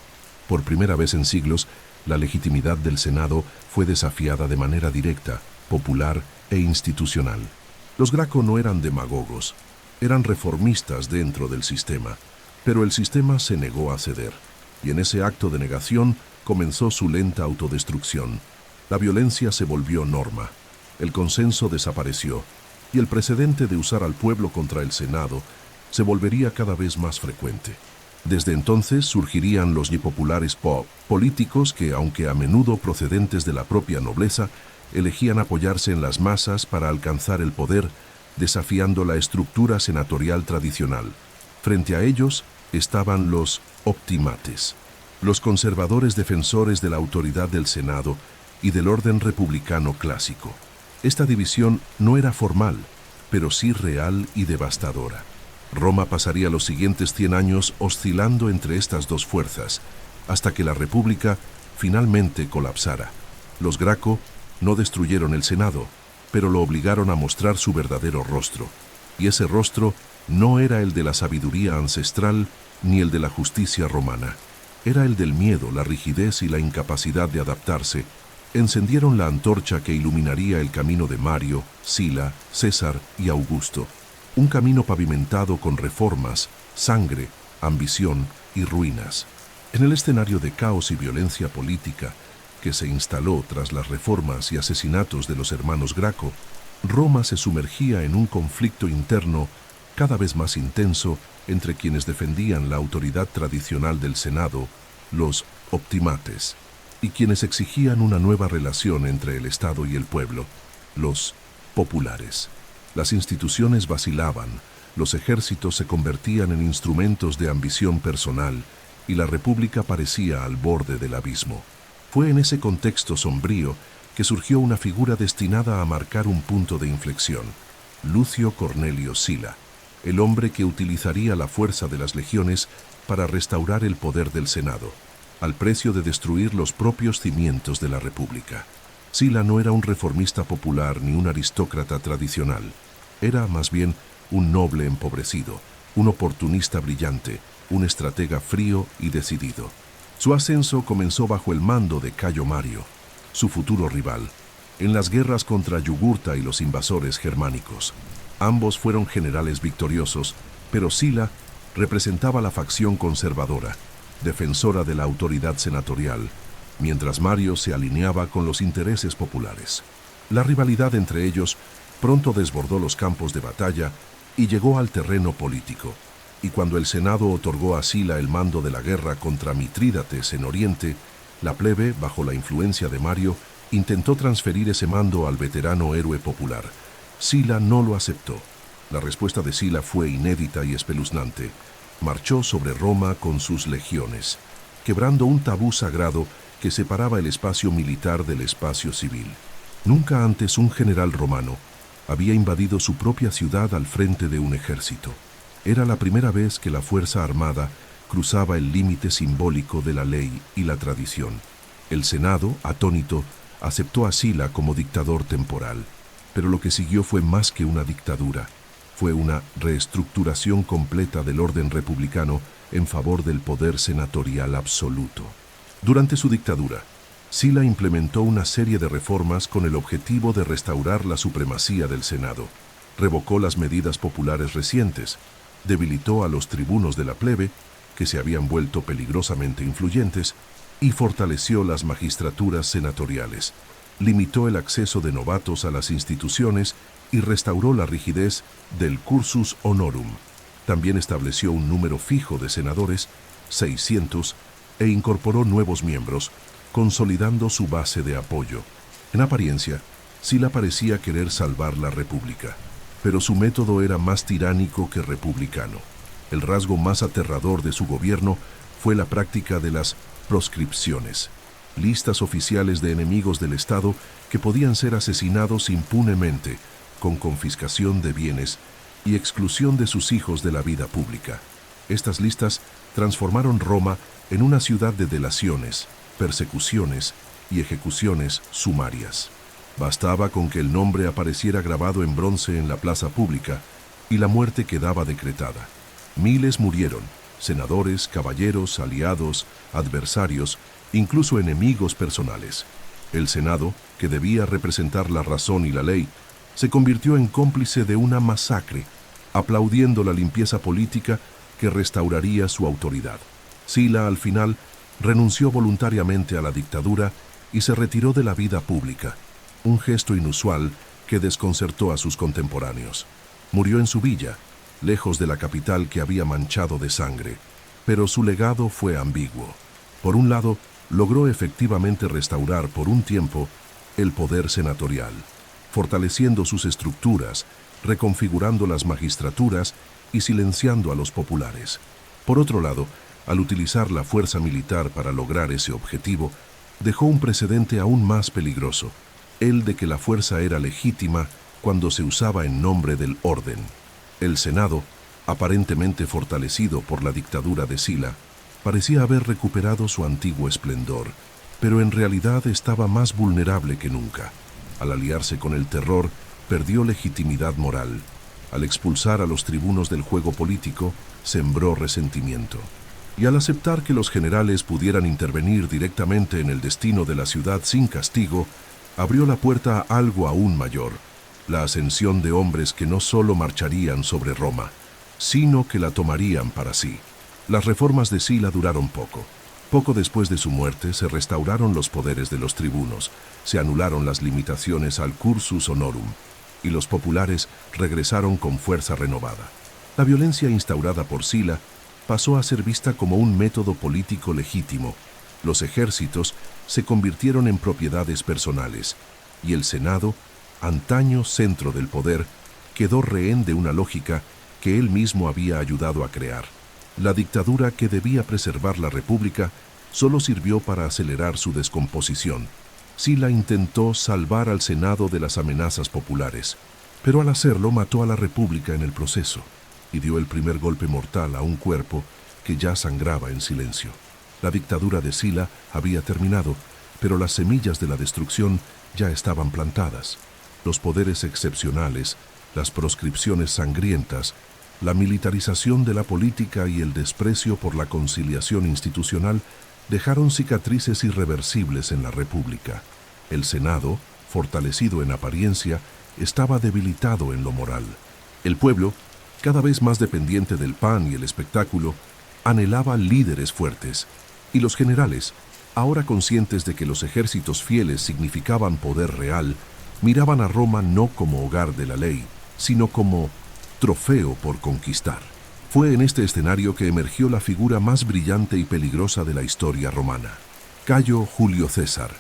Por primera vez en siglos, la legitimidad del Senado fue desafiada de manera directa, popular e institucional. Los Graco no eran demagogos, eran reformistas dentro del sistema, pero el sistema se negó a ceder, y en ese acto de negación comenzó su lenta autodestrucción. La violencia se volvió norma, el consenso desapareció, y el precedente de usar al pueblo contra el Senado se volvería cada vez más frecuente. Desde entonces surgirían los populares políticos que, aunque a menudo procedentes de la propia nobleza, elegían apoyarse en las masas para alcanzar el poder, desafiando la estructura senatorial tradicional. Frente a ellos estaban los optimates, los conservadores defensores de la autoridad del Senado y del orden republicano clásico. Esta división no era formal, pero sí real y devastadora. Roma pasaría los siguientes 100 años oscilando entre estas dos fuerzas, hasta que la República finalmente colapsara. Los Graco no destruyeron el Senado, pero lo obligaron a mostrar su verdadero rostro. Y ese rostro no era el de la sabiduría ancestral ni el de la justicia romana. Era el del miedo, la rigidez y la incapacidad de adaptarse. Encendieron la antorcha que iluminaría el camino de Mario, Sila, César y Augusto. Un camino pavimentado con reformas, sangre, ambición y ruinas. En el escenario de caos y violencia política que se instaló tras las reformas y asesinatos de los hermanos Graco, Roma se sumergía en un conflicto interno cada vez más intenso entre quienes defendían la autoridad tradicional del Senado, los optimates, y quienes exigían una nueva relación entre el Estado y el pueblo, los populares. Las instituciones vacilaban, los ejércitos se convertían en instrumentos de ambición personal y la República parecía al borde del abismo. Fue en ese contexto sombrío que surgió una figura destinada a marcar un punto de inflexión: Lucio Cornelio Sila, el hombre que utilizaría la fuerza de las legiones para restaurar el poder del Senado, al precio de destruir los propios cimientos de la República. Sila no era un reformista popular ni un aristócrata tradicional. Era, más bien, un noble empobrecido, un oportunista brillante, un estratega frío y decidido. Su ascenso comenzó bajo el mando de Cayo Mario, su futuro rival, en las guerras contra Yugurta y los invasores germánicos. Ambos fueron generales victoriosos, pero Sila representaba la facción conservadora, defensora de la autoridad senatorial, mientras Mario se alineaba con los intereses populares. La rivalidad entre ellos pronto desbordó los campos de batalla y llegó al terreno político. y cuando el Senado otorgó a Sila el mando de la guerra contra Mitrídates en Oriente, la plebe, bajo la influencia de Mario, intentó transferir ese mando al veterano héroe popular. Sila no lo aceptó. La respuesta de Sila fue inédita y espeluznante. Marchó sobre Roma con sus legiones, quebrando un tabú sagrado que separaba el espacio militar del espacio civil. Nunca antes un general romano había invadido su propia ciudad al frente de un ejército. Era la primera vez que la fuerza armada cruzaba el límite simbólico de la ley y la tradición. El Senado, atónito, aceptó a Sila como dictador temporal, pero lo que siguió fue más que una dictadura. Fue una reestructuración completa del orden republicano en favor del poder senatorial absoluto. Durante su dictadura, Sila implementó una serie de reformas con el objetivo de restaurar la supremacía del Senado. Revocó las medidas populares recientes, debilitó a los tribunos de la plebe, que se habían vuelto peligrosamente influyentes, y fortaleció las magistraturas senatoriales. Limitó el acceso de novatos a las instituciones y restauró la rigidez del cursus honorum. También estableció un número fijo de senadores, 600, e incorporó nuevos miembros, consolidando su base de apoyo. En apariencia, Sila parecía querer salvar la república, pero su método era más tiránico que republicano. El rasgo más aterrador de su gobierno fue la práctica de las proscripciones, listas oficiales de enemigos del Estado que podían ser asesinados impunemente, con confiscación de bienes y exclusión de sus hijos de la vida pública. Estas listas transformaron Roma en una ciudad de delaciones, persecuciones y ejecuciones sumarias. Bastaba con que el nombre apareciera grabado en bronce en la plaza pública y la muerte quedaba decretada. Miles murieron, senadores, caballeros, aliados, adversarios, incluso enemigos personales. El Senado, que debía representar la razón y la ley, se convirtió en cómplice de una masacre, aplaudiendo la limpieza política que restauraría su autoridad. Sila, al final, renunció voluntariamente a la dictadura y se retiró de la vida pública, un gesto inusual que desconcertó a sus contemporáneos. Murió en su villa, lejos de la capital que había manchado de sangre, pero su legado fue ambiguo. Por un lado, logró efectivamente restaurar por un tiempo el poder senatorial, fortaleciendo sus estructuras, reconfigurando las magistraturas y silenciando a los populares. Por otro lado, al utilizar la fuerza militar para lograr ese objetivo, dejó un precedente aún más peligroso, el de que la fuerza era legítima cuando se usaba en nombre del orden. El Senado, aparentemente fortalecido por la dictadura de Sila, parecía haber recuperado su antiguo esplendor, pero en realidad estaba más vulnerable que nunca. Al aliarse con el terror, perdió legitimidad moral. Al expulsar a los tribunos del juego político, sembró resentimiento. Y al aceptar que los generales pudieran intervenir directamente en el destino de la ciudad sin castigo, abrió la puerta a algo aún mayor, la ascensión de hombres que no solo marcharían sobre Roma, sino que la tomarían para sí. Las reformas de Sila duraron poco. Poco después de su muerte se restauraron los poderes de los tribunos, se anularon las limitaciones al cursus honorum, y los populares regresaron con fuerza renovada. La violencia instaurada por Sila pasó a ser vista como un método político legítimo. Los ejércitos se convirtieron en propiedades personales, y el Senado, antaño centro del poder, quedó rehén de una lógica que él mismo había ayudado a crear. La dictadura que debía preservar la república solo sirvió para acelerar su descomposición. Sila intentó salvar al Senado de las amenazas populares, pero al hacerlo mató a la república en el proceso y dio el primer golpe mortal a un cuerpo que ya sangraba en silencio. La dictadura de Sila había terminado, pero las semillas de la destrucción ya estaban plantadas. Los poderes excepcionales, las proscripciones sangrientas, la militarización de la política y el desprecio por la conciliación institucional dejaron cicatrices irreversibles en la República. El Senado, fortalecido en apariencia, estaba debilitado en lo moral. El pueblo, cada vez más dependiente del pan y el espectáculo, anhelaba líderes fuertes, y los generales, ahora conscientes de que los ejércitos fieles significaban poder real, miraban a Roma no como hogar de la ley, sino como trofeo por conquistar. Fue en este escenario que emergió la figura más brillante y peligrosa de la historia romana. Cayo Julio César,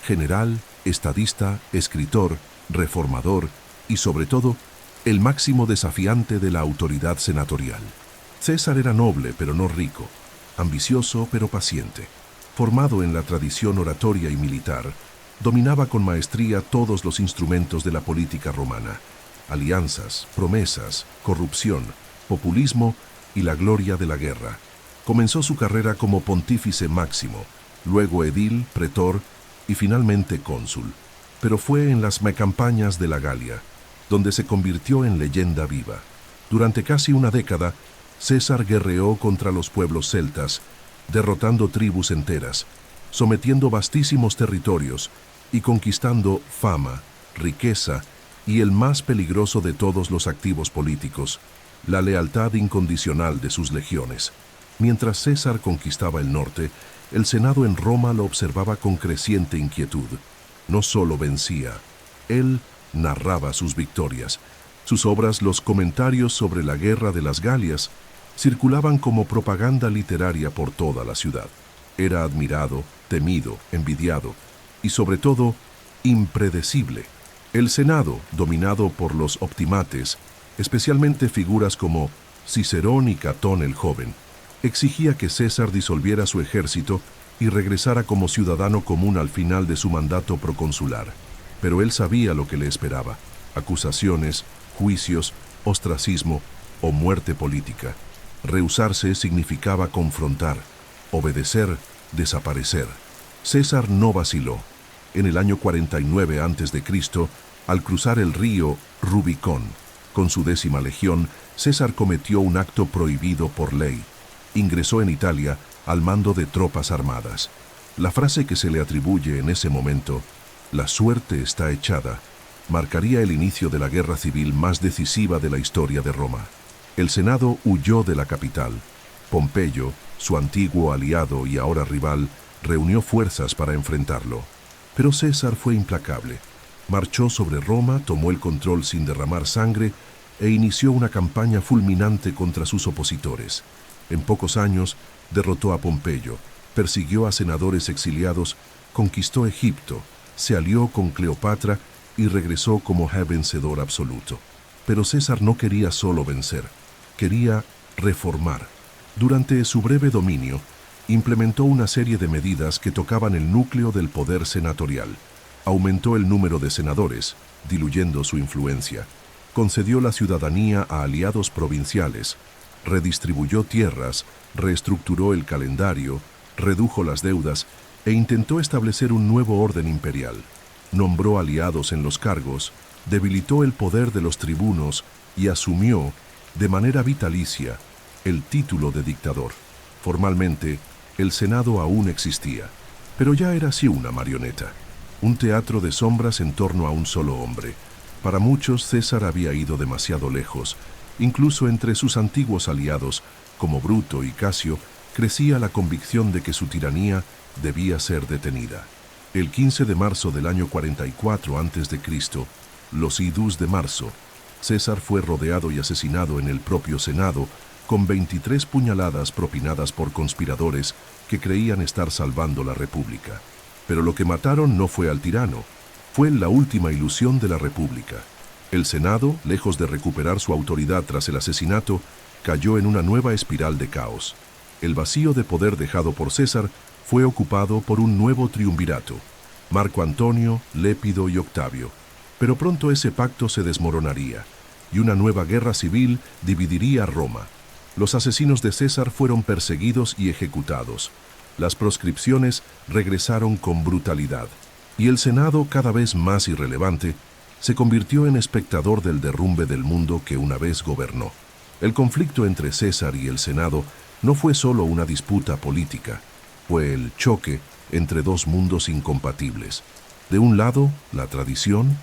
general, estadista, escritor, reformador y, sobre todo, el máximo desafiante de la autoridad senatorial. César era noble pero no rico, ambicioso pero paciente. Formado en la tradición oratoria y militar, dominaba con maestría todos los instrumentos de la política romana: alianzas, promesas, corrupción, populismo y la gloria de la guerra. Comenzó su carrera como pontífice máximo, luego edil, pretor y finalmente cónsul. Pero fue en las campañas de la Galia, donde se convirtió en leyenda viva. Durante casi una década, César guerreó contra los pueblos celtas, derrotando tribus enteras, sometiendo vastísimos territorios y conquistando fama, riqueza y el más peligroso de todos los activos políticos: la lealtad incondicional de sus legiones. Mientras César conquistaba el norte, el Senado en Roma lo observaba con creciente inquietud. No solo vencía, él narraba sus victorias. Sus obras, los comentarios sobre la guerra de las Galias, circulaban como propaganda literaria por toda la ciudad. Era admirado, temido, envidiado y, sobre todo, impredecible. El Senado, dominado por los optimates, especialmente figuras como Cicerón y Catón el Joven, exigía que César disolviera su ejército y regresara como ciudadano común al final de su mandato proconsular. Pero él sabía lo que le esperaba: acusaciones, juicios, ostracismo o muerte política. Rehusarse significaba confrontar, obedecer, desaparecer. César no vaciló. En el año 49 a.C., al cruzar el río Rubicón, con su 10ª legión, César cometió un acto prohibido por ley. Ingresó en Italia al mando de tropas armadas. La frase que se le atribuye en ese momento, "la suerte está echada", marcaría el inicio de la guerra civil más decisiva de la historia de Roma. El Senado huyó de la capital. Pompeyo, su antiguo aliado y ahora rival, reunió fuerzas para enfrentarlo. Pero César fue implacable. Marchó sobre Roma, tomó el control sin derramar sangre e inició una campaña fulminante contra sus opositores. En pocos años, derrotó a Pompeyo, persiguió a senadores exiliados, conquistó Egipto, se alió con Cleopatra y regresó como vencedor absoluto. Pero César no quería solo vencer, quería reformar. Durante su breve dominio, implementó una serie de medidas que tocaban el núcleo del poder senatorial. Aumentó el número de senadores, diluyendo su influencia. Concedió la ciudadanía a aliados provinciales, redistribuyó tierras, reestructuró el calendario, redujo las deudas e intentó establecer un nuevo orden imperial. Nombró aliados en los cargos, debilitó el poder de los tribunos y asumió, de manera vitalicia, el título de dictador. Formalmente, el Senado aún existía, pero ya era así una marioneta, un teatro de sombras en torno a un solo hombre. Para muchos, César había ido demasiado lejos. Incluso entre sus antiguos aliados, como Bruto y Casio, crecía la convicción de que su tiranía debía ser detenida. El 15 de marzo del año 44 a.C., los idus de marzo, César fue rodeado y asesinado en el propio Senado, con 23 puñaladas propinadas por conspiradores que creían estar salvando la República. Pero lo que mataron no fue al tirano, fue la última ilusión de la República. El Senado, lejos de recuperar su autoridad tras el asesinato, cayó en una nueva espiral de caos. El vacío de poder dejado por César fue ocupado por un nuevo triunvirato: Marco Antonio, Lépido y Octavio. Pero pronto ese pacto se desmoronaría, y una nueva guerra civil dividiría Roma. Los asesinos de César fueron perseguidos y ejecutados. Las proscripciones regresaron con brutalidad, y el Senado, cada vez más irrelevante, se convirtió en espectador del derrumbe del mundo que una vez gobernó. El conflicto entre César y el Senado no fue solo una disputa política, fue el choque entre dos mundos incompatibles. De un lado, la tradición,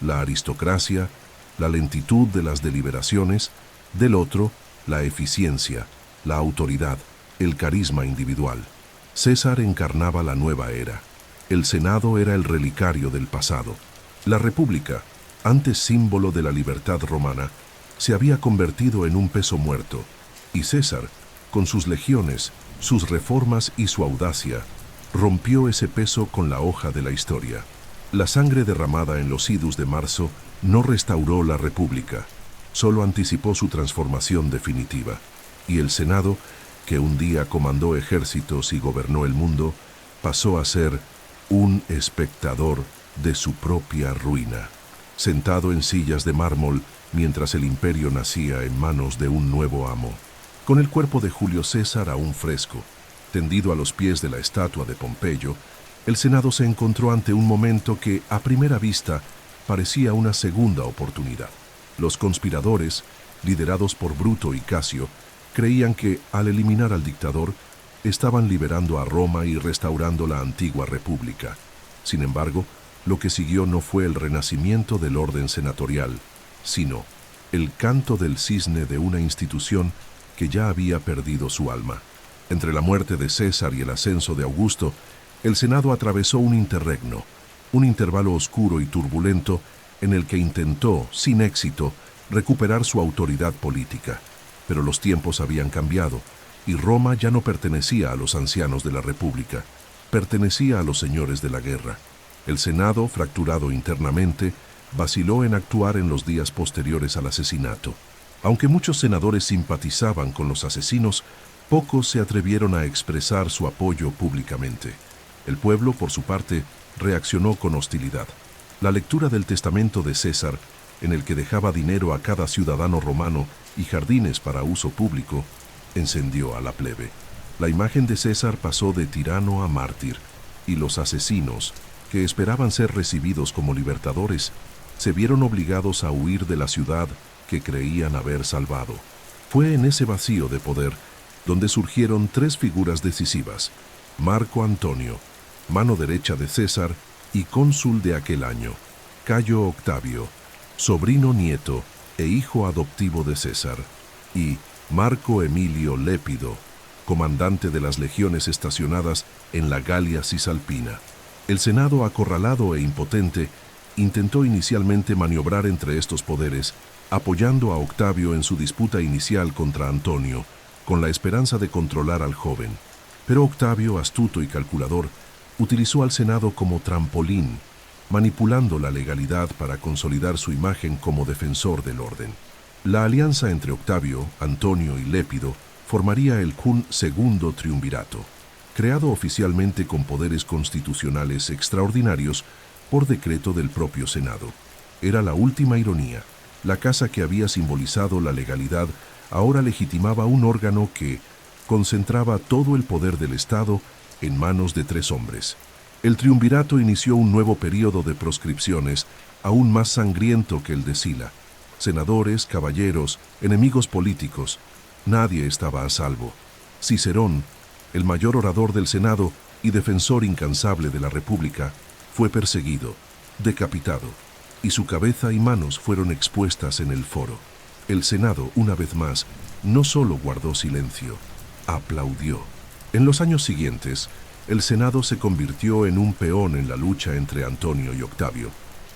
la aristocracia, la lentitud de las deliberaciones; del otro, la eficiencia, la autoridad, el carisma individual. César encarnaba la nueva era. El Senado era el relicario del pasado. La República, antes símbolo de la libertad romana, se había convertido en un peso muerto, Y César, con sus legiones, sus reformas y su audacia, rompió ese peso con la hoja de la historia. La sangre derramada en los idus de marzo no restauró la República, solo anticipó su transformación definitiva. Y el Senado, que un día comandó ejércitos y gobernó el mundo, pasó a ser un espectador de su propia ruina, sentado en sillas de mármol mientras el imperio nacía en manos de un nuevo amo. Con el cuerpo de Julio César aún fresco, tendido a los pies de la estatua de Pompeyo, el Senado se encontró ante un momento que, a primera vista, parecía una segunda oportunidad. Los conspiradores, liderados por Bruto y Casio, creían que, al eliminar al dictador, estaban liberando a Roma y restaurando la antigua república. Sin embargo, lo que siguió no fue el renacimiento del orden senatorial, sino el canto del cisne de una institución que ya había perdido su alma. Entre la muerte de César y el ascenso de Augusto, el Senado atravesó un interregno, un intervalo oscuro y turbulento en el que intentó, sin éxito, recuperar su autoridad política. Pero los tiempos habían cambiado, y Roma ya no pertenecía a los ancianos de la República, pertenecía a los señores de la guerra. El Senado, fracturado internamente, vaciló en actuar en los días posteriores al asesinato. Aunque muchos senadores simpatizaban con los asesinos, pocos se atrevieron a expresar su apoyo públicamente. El pueblo, por su parte, reaccionó con hostilidad. La lectura del testamento de César, en el que dejaba dinero a cada ciudadano romano y jardines para uso público, encendió a la plebe. La imagen de César pasó de tirano a mártir, y los asesinos, que esperaban ser recibidos como libertadores, se vieron obligados a huir de la ciudad que creían haber salvado. Fue en ese vacío de poder donde surgieron tres figuras decisivas: Marco Antonio, mano derecha de César y cónsul de aquel año; Cayo Octavio, sobrino nieto e hijo adoptivo de César; y Marco Emilio Lépido, comandante de las legiones estacionadas en la Galia Cisalpina. El Senado, acorralado e impotente, intentó inicialmente maniobrar entre estos poderes, apoyando a Octavio en su disputa inicial contra Antonio, con la esperanza de controlar al joven. Pero Octavio, astuto y calculador, utilizó al Senado como trampolín, manipulando la legalidad para consolidar su imagen como defensor del orden. La alianza entre Octavio, Antonio y Lépido formaría el segundo triunvirato, creado oficialmente con poderes constitucionales extraordinarios por decreto del propio Senado. Era la última ironía. La casa que había simbolizado la legalidad ahora legitimaba un órgano que concentraba todo el poder del Estado en manos de tres hombres. El triunvirato inició un nuevo período de proscripciones, aún más sangriento que el de Sila. Senadores, caballeros, enemigos políticos, nadie estaba a salvo. Cicerón, el mayor orador del Senado y defensor incansable de la República, fue perseguido, decapitado, y su cabeza y manos fueron expuestas en el foro. El Senado, una vez más, no solo guardó silencio, aplaudió. En los años siguientes, el Senado se convirtió en un peón en la lucha entre Antonio y Octavio,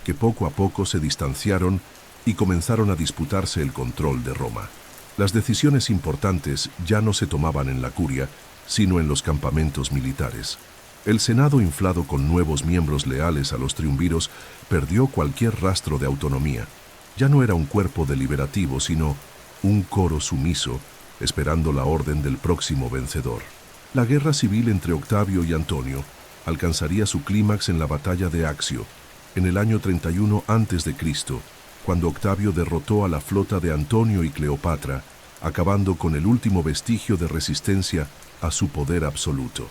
que poco a poco se distanciaron y comenzaron a disputarse el control de Roma. Las decisiones importantes ya no se tomaban en la curia, sino en los campamentos militares. El Senado, inflado con nuevos miembros leales a los triunviros, perdió cualquier rastro de autonomía. Ya no era un cuerpo deliberativo, sino un coro sumiso, esperando la orden del próximo vencedor. La guerra civil entre Octavio y Antonio alcanzaría su clímax en la batalla de Accio, en el año 31 a.C., cuando Octavio derrotó a la flota de Antonio y Cleopatra, acabando con el último vestigio de resistencia a su poder absoluto.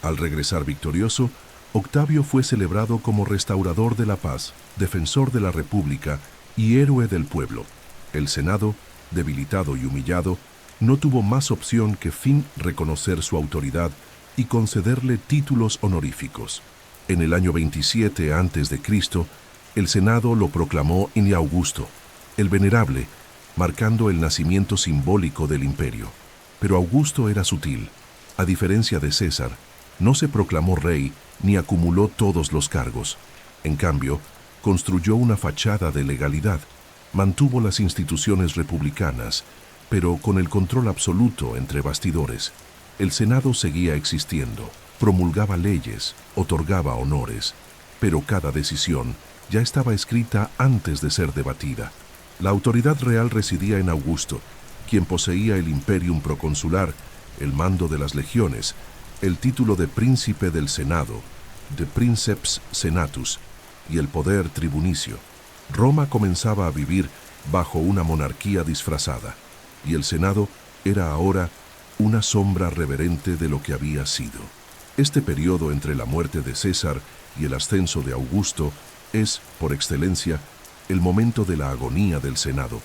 Al regresar victorioso, Octavio fue celebrado como restaurador de la paz, defensor de la República y héroe del pueblo. El Senado, debilitado y humillado, no tuvo más opción que reconocer su autoridad y concederle títulos honoríficos. En el año 27 a.C., el Senado lo proclamó in Augusto, el Venerable, marcando el nacimiento simbólico del imperio. Pero Augusto era sutil. A diferencia de César, no se proclamó rey ni acumuló todos los cargos. En cambio, construyó una fachada de legalidad, mantuvo las instituciones republicanas pero con el control absoluto entre bastidores. El Senado seguía existiendo, promulgaba leyes, otorgaba honores, pero cada decisión ya estaba escrita antes de ser debatida. La autoridad real residía en Augusto, quien poseía el imperium proconsular, el mando de las legiones, el título de príncipe del Senado, de princeps senatus, y el poder tribunicio. Roma comenzaba a vivir bajo una monarquía disfrazada, y el Senado era ahora una sombra reverente de lo que había sido. Este periodo entre la muerte de César y el ascenso de Augusto es, por excelencia, el momento de la agonía del Senado.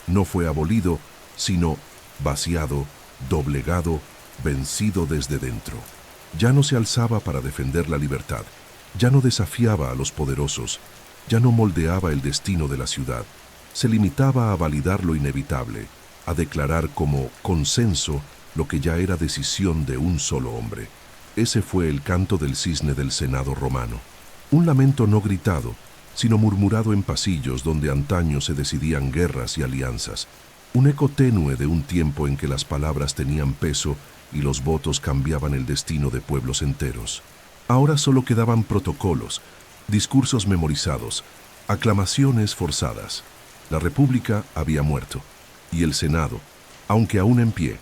No fue abolido, sino vaciado, doblegado, vencido desde dentro. Ya no se alzaba para defender la libertad, ya no desafiaba a los poderosos, ya no moldeaba el destino de la ciudad. Se limitaba a validar lo inevitable, a declarar como consenso lo que ya era decisión de un solo hombre. Ese fue el canto del cisne del Senado romano. Un lamento no gritado, sino murmurado en pasillos donde antaño se decidían guerras y alianzas. Un eco tenue de un tiempo en que las palabras tenían peso y los votos cambiaban el destino de pueblos enteros. Ahora solo quedaban protocolos, discursos memorizados, aclamaciones forzadas. La República había muerto, y el Senado, aunque aún en pie,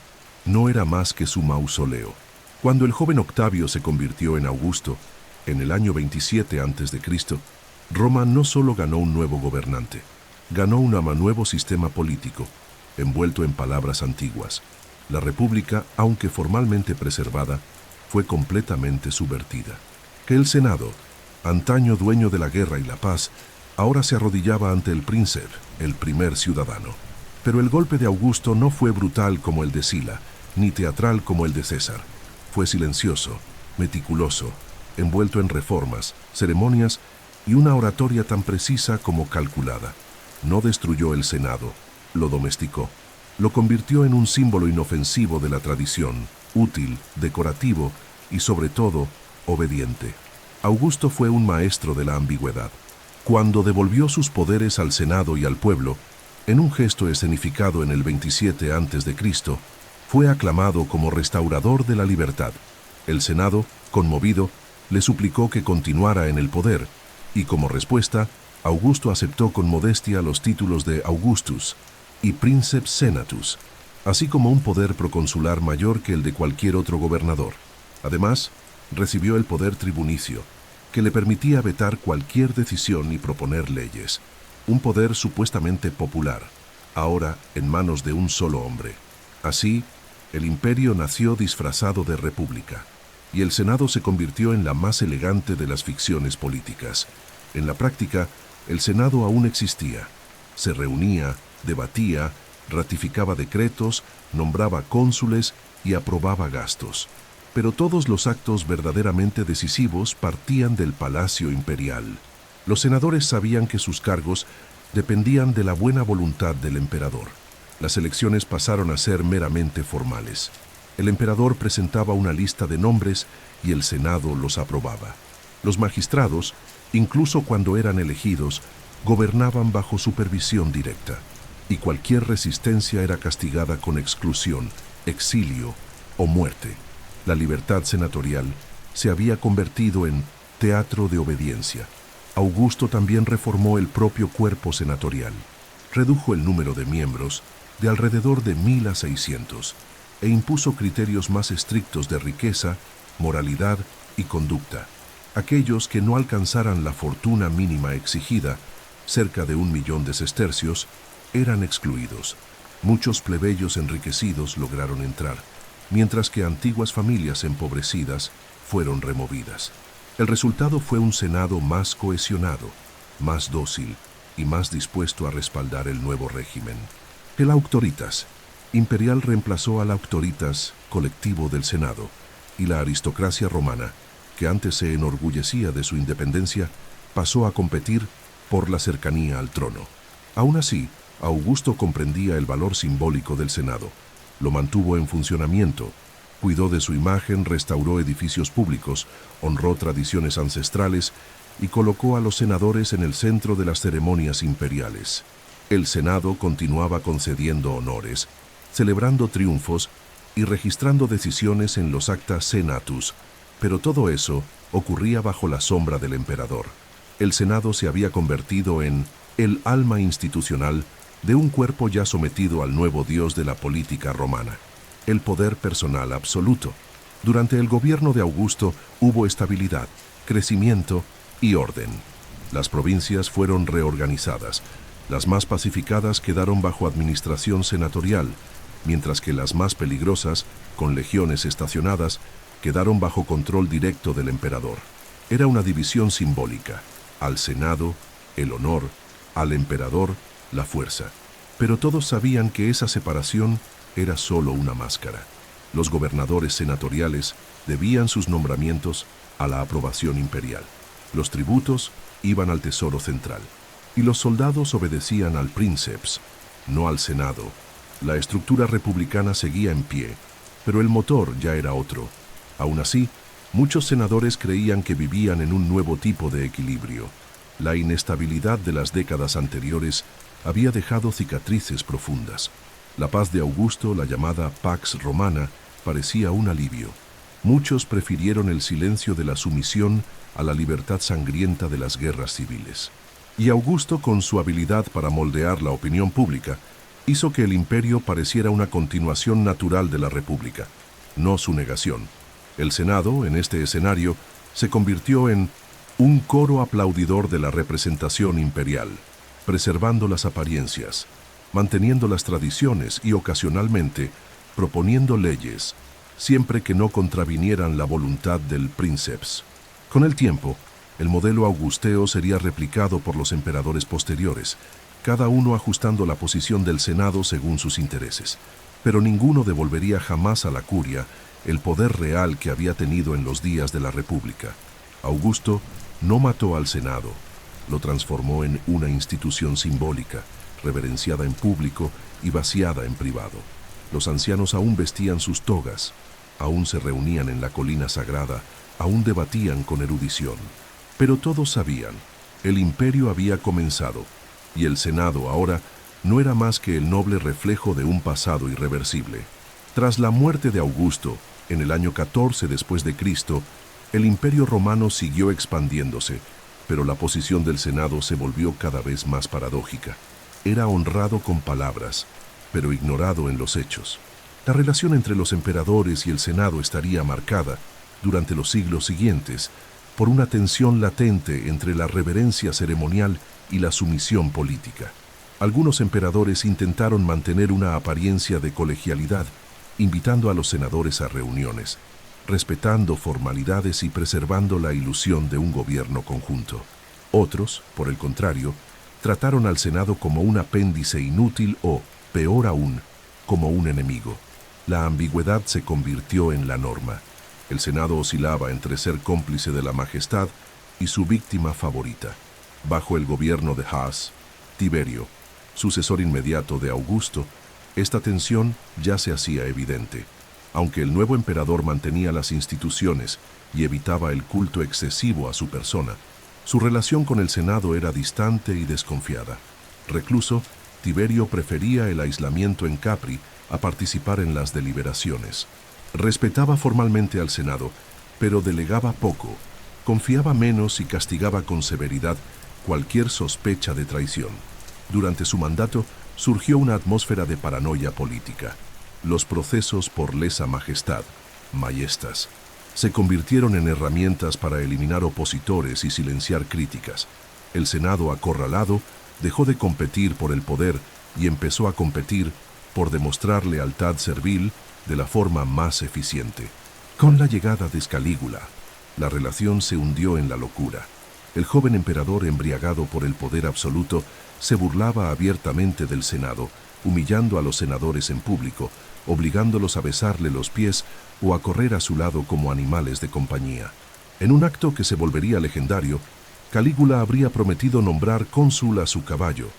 no era más que su mausoleo. Cuando el joven Octavio se convirtió en Augusto, en el año 27 a.C., Roma no solo ganó un nuevo gobernante, ganó un nuevo sistema político, envuelto en palabras antiguas. La República, aunque formalmente preservada, fue completamente subvertida. Que el Senado, antaño dueño de la guerra y la paz, ahora se arrodillaba ante el príncipe, el primer ciudadano. Pero el golpe de Augusto no fue brutal como el de Sila, ni teatral como el de César. Fue silencioso, meticuloso, envuelto en reformas, ceremonias y una oratoria tan precisa como calculada. No destruyó el Senado, lo domesticó. Lo convirtió en un símbolo inofensivo de la tradición, útil, decorativo y, sobre todo, obediente. Augusto fue un maestro de la ambigüedad. Cuando devolvió sus poderes al Senado y al pueblo, en un gesto escenificado en el 27 a.C., fue aclamado como restaurador de la libertad. El Senado, conmovido, le suplicó que continuara en el poder, y como respuesta, Augusto aceptó con modestia los títulos de Augustus y Princeps Senatus, así como un poder proconsular mayor que el de cualquier otro gobernador. Además, recibió el poder tribunicio, que le permitía vetar cualquier decisión y proponer leyes. Un poder supuestamente popular, ahora en manos de un solo hombre. Así, el imperio nació disfrazado de república, y el Senado se convirtió en la más elegante de las ficciones políticas. En la práctica, el Senado aún existía. Se reunía, debatía, ratificaba decretos, nombraba cónsules y aprobaba gastos. Pero todos los actos verdaderamente decisivos partían del Palacio Imperial. Los senadores sabían que sus cargos dependían de la buena voluntad del emperador. Las elecciones pasaron a ser meramente formales. El emperador presentaba una lista de nombres y el Senado los aprobaba. Los magistrados, incluso cuando eran elegidos, gobernaban bajo supervisión directa, y cualquier resistencia era castigada con exclusión, exilio o muerte. La libertad senatorial se había convertido en teatro de obediencia. Augusto también reformó el propio cuerpo senatorial. Redujo el número de miembros de alrededor de 1000 a 600 e impuso criterios más estrictos de riqueza, moralidad y conducta. Aquellos que no alcanzaran la fortuna mínima exigida, cerca de 1.000.000 de sestercios, eran excluidos. Muchos plebeyos enriquecidos lograron entrar, mientras que antiguas familias empobrecidas fueron removidas. El resultado fue un Senado más cohesionado, más dócil y más dispuesto a respaldar el nuevo régimen. El auctoritas imperial reemplazó al auctoritas colectivo del Senado, y la aristocracia romana, que antes se enorgullecía de su independencia, pasó a competir por la cercanía al trono. Aún así, Augusto comprendía el valor simbólico del Senado, lo mantuvo en funcionamiento, cuidó de su imagen, restauró edificios públicos, honró tradiciones ancestrales y colocó a los senadores en el centro de las ceremonias imperiales. El Senado continuaba concediendo honores, celebrando triunfos y registrando decisiones en los acta senatus, pero todo eso ocurría bajo la sombra del emperador. El Senado se había convertido en el alma institucional de un cuerpo ya sometido al nuevo dios de la política romana, el poder personal absoluto. Durante el gobierno de Augusto hubo estabilidad, crecimiento y orden. Las provincias fueron reorganizadas. Las más pacificadas quedaron bajo administración senatorial, mientras que las más peligrosas, con legiones estacionadas, quedaron bajo control directo del emperador. Era una división simbólica: al Senado, el honor; al emperador, la fuerza. Pero todos sabían que esa separación era solo una máscara. Los gobernadores senatoriales debían sus nombramientos a la aprobación imperial. Los tributos iban al tesoro central. Y los soldados obedecían al princeps, no al Senado. La estructura republicana seguía en pie, pero el motor ya era otro. Aún así, muchos senadores creían que vivían en un nuevo tipo de equilibrio. La inestabilidad de las décadas anteriores había dejado cicatrices profundas. La paz de Augusto, la llamada Pax Romana, parecía un alivio. Muchos prefirieron el silencio de la sumisión a la libertad sangrienta de las guerras civiles. Y Augusto, con su habilidad para moldear la opinión pública, hizo que el imperio pareciera una continuación natural de la república, no su negación. El Senado, en este escenario, se convirtió en un coro aplaudidor de la representación imperial, preservando las apariencias, manteniendo las tradiciones y ocasionalmente proponiendo leyes, siempre que no contravinieran la voluntad del princeps. Con el tiempo, el modelo augusteo sería replicado por los emperadores posteriores, cada uno ajustando la posición del Senado según sus intereses, pero ninguno devolvería jamás a la curia el poder real que había tenido en los días de la República. Augusto no mató al Senado, lo transformó en una institución simbólica, reverenciada en público y vaciada en privado. Los ancianos aún vestían sus togas, aún se reunían en la colina sagrada, aún debatían con erudición. Pero todos sabían, el imperio había comenzado, y el Senado ahora no era más que el noble reflejo de un pasado irreversible. Tras la muerte de Augusto, en el año 14 después de Cristo, el imperio romano siguió expandiéndose, pero la posición del Senado se volvió cada vez más paradójica. Era honrado con palabras, pero ignorado en los hechos. La relación entre los emperadores y el Senado estaría marcada, durante los siglos siguientes, por una tensión latente entre la reverencia ceremonial y la sumisión política. Algunos emperadores intentaron mantener una apariencia de colegialidad, invitando a los senadores a reuniones, respetando formalidades y preservando la ilusión de un gobierno conjunto. Otros, por el contrario, trataron al Senado como un apéndice inútil o, peor aún, como un enemigo. La ambigüedad se convirtió en la norma. El Senado oscilaba entre ser cómplice de la majestad y su víctima favorita. Bajo el gobierno de Tiberio, sucesor inmediato de Augusto, esta tensión ya se hacía evidente. Aunque el nuevo emperador mantenía las instituciones y evitaba el culto excesivo a su persona, su relación con el Senado era distante y desconfiada. Recluso, Tiberio prefería el aislamiento en Capri a participar en las deliberaciones. Respetaba formalmente al Senado, pero delegaba poco, confiaba menos y castigaba con severidad cualquier sospecha de traición. Durante su mandato surgió una atmósfera de paranoia política. Los procesos por lesa majestad, maiestas, se convirtieron en herramientas para eliminar opositores y silenciar críticas. El Senado, acorralado, dejó de competir por el poder y empezó a competir por demostrar lealtad servil de la forma más eficiente. Con la llegada de Calígula, la relación se hundió en la locura. El joven emperador, embriagado por el poder absoluto, se burlaba abiertamente del Senado, humillando a los senadores en público, obligándolos a besarle los pies o a correr a su lado como animales de compañía. En un acto que se volvería legendario, Calígula habría prometido nombrar cónsul a su caballo,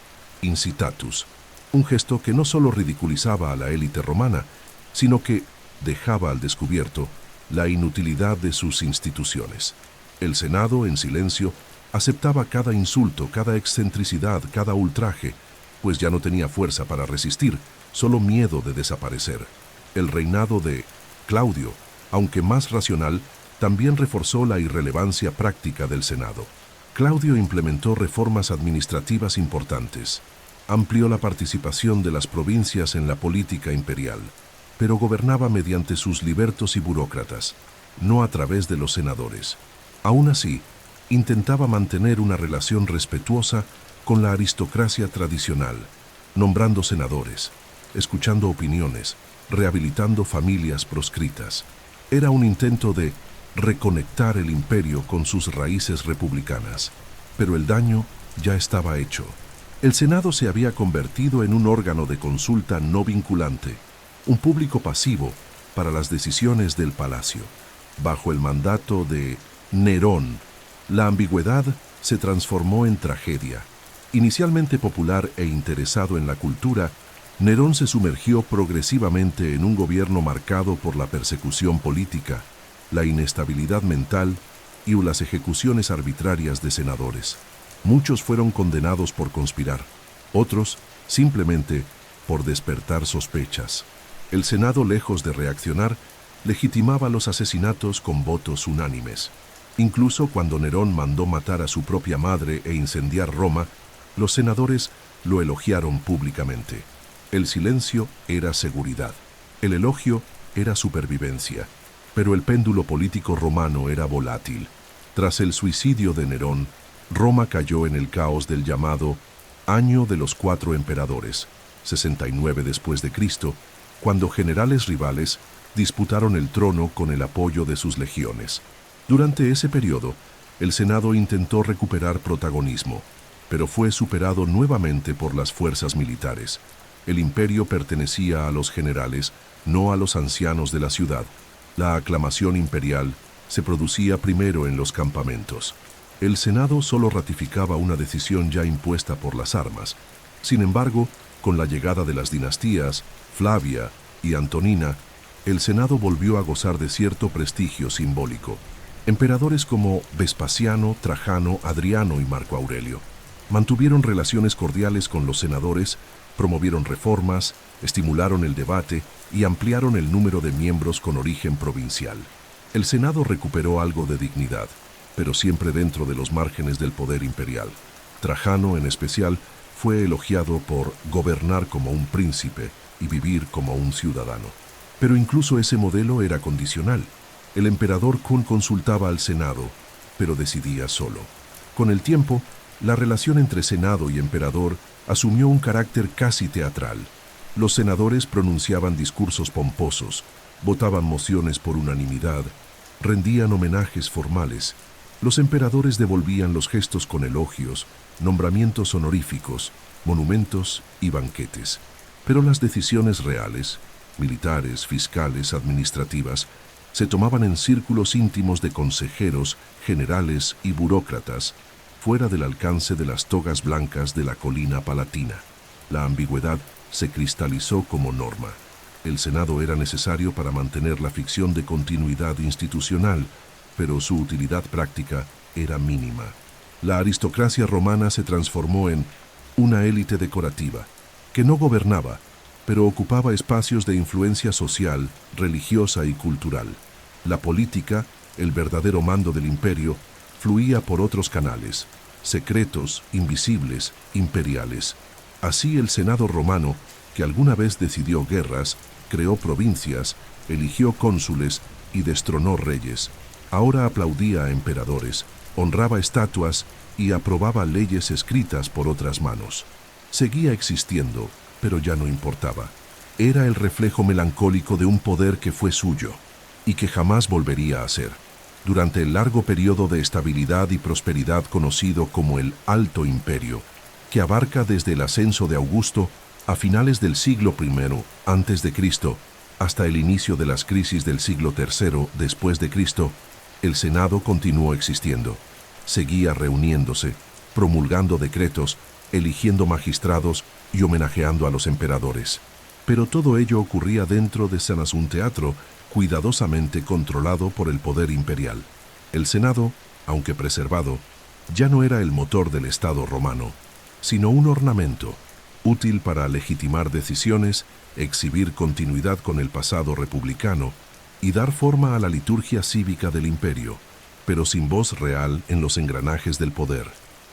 Incitatus, un gesto que no solo ridiculizaba a la élite romana, sino que dejaba al descubierto la inutilidad de sus instituciones. El Senado, en silencio, aceptaba cada insulto, cada excentricidad, cada ultraje, pues ya no tenía fuerza para resistir, solo miedo de desaparecer. El reinado de Claudio, aunque más racional, también reforzó la irrelevancia práctica del Senado. Claudio implementó reformas administrativas importantes, amplió la participación de las provincias en la política imperial, pero gobernaba mediante sus libertos y burócratas, no a través de los senadores. Aún así, intentaba mantener una relación respetuosa con la aristocracia tradicional, nombrando senadores, escuchando opiniones, rehabilitando familias proscritas. Era un intento de reconectar el imperio con sus raíces republicanas, pero el daño ya estaba hecho. El Senado se había convertido en un órgano de consulta no vinculante, un público pasivo para las decisiones del palacio. Bajo el mandato de Nerón, la ambigüedad se transformó en tragedia. Inicialmente popular e interesado en la cultura, Nerón se sumergió progresivamente en un gobierno marcado por la persecución política, la inestabilidad mental y las ejecuciones arbitrarias de senadores. Muchos fueron condenados por conspirar, otros simplemente por despertar sospechas. El Senado, lejos de reaccionar, legitimaba los asesinatos con votos unánimes. Incluso cuando Nerón mandó matar a su propia madre e incendiar Roma, los senadores lo elogiaron públicamente. El silencio era seguridad, el elogio era supervivencia. Pero el péndulo político romano era volátil. Tras el suicidio de Nerón, Roma cayó en el caos del llamado Año de los Cuatro Emperadores, 69 después de Cristo, cuando generales rivales disputaron el trono con el apoyo de sus legiones. Durante ese periodo, el Senado intentó recuperar protagonismo, pero fue superado nuevamente por las fuerzas militares. El imperio pertenecía a los generales, no a los ancianos de la ciudad. La aclamación imperial se producía primero en los campamentos. El Senado solo ratificaba una decisión ya impuesta por las armas. Sin embargo, con la llegada de las dinastías, Flavia y Antonina, el Senado volvió a gozar de cierto prestigio simbólico. Emperadores como Vespasiano, Trajano, Adriano y Marco Aurelio mantuvieron relaciones cordiales con los senadores, promovieron reformas, estimularon el debate y ampliaron el número de miembros con origen provincial. El Senado recuperó algo de dignidad, pero siempre dentro de los márgenes del poder imperial. Trajano, en especial, fue elogiado por gobernar como un príncipe y vivir como un ciudadano. Pero incluso ese modelo era condicional. El emperador consultaba al Senado, pero decidía solo. Con el tiempo, la relación entre Senado y emperador asumió un carácter casi teatral. Los senadores pronunciaban discursos pomposos, votaban mociones por unanimidad, rendían homenajes formales. Los emperadores devolvían los gestos con elogios, nombramientos honoríficos, monumentos y banquetes. Pero las decisiones reales, militares, fiscales, administrativas, se tomaban en círculos íntimos de consejeros, generales y burócratas, fuera del alcance de las togas blancas de la colina palatina. La ambigüedad se cristalizó como norma. El Senado era necesario para mantener la ficción de continuidad institucional, pero su utilidad práctica era mínima. La aristocracia romana se transformó en una élite decorativa, que no gobernaba, pero ocupaba espacios de influencia social, religiosa y cultural. La política, el verdadero mando del imperio, fluía por otros canales, secretos, invisibles, imperiales. Así el Senado romano, que alguna vez decidió guerras, creó provincias, eligió cónsules y destronó reyes, ahora aplaudía a emperadores, honraba estatuas y aprobaba leyes escritas por otras manos. Seguía existiendo, pero ya no importaba. Era el reflejo melancólico de un poder que fue suyo y que jamás volvería a ser. Durante el largo periodo de estabilidad y prosperidad conocido como el Alto Imperio, que abarca desde el ascenso de Augusto a finales del siglo I a.C. hasta el inicio de las crisis del siglo III después de Cristo, el Senado continuó existiendo. Seguía reuniéndose, promulgando decretos, eligiendo magistrados y homenajeando a los emperadores. Pero todo ello ocurría dentro de un teatro cuidadosamente controlado por el poder imperial. El Senado, aunque preservado, ya no era el motor del Estado romano, sino un ornamento, útil para legitimar decisiones, exhibir continuidad con el pasado republicano y dar forma a la liturgia cívica del imperio, pero sin voz real en los engranajes del poder.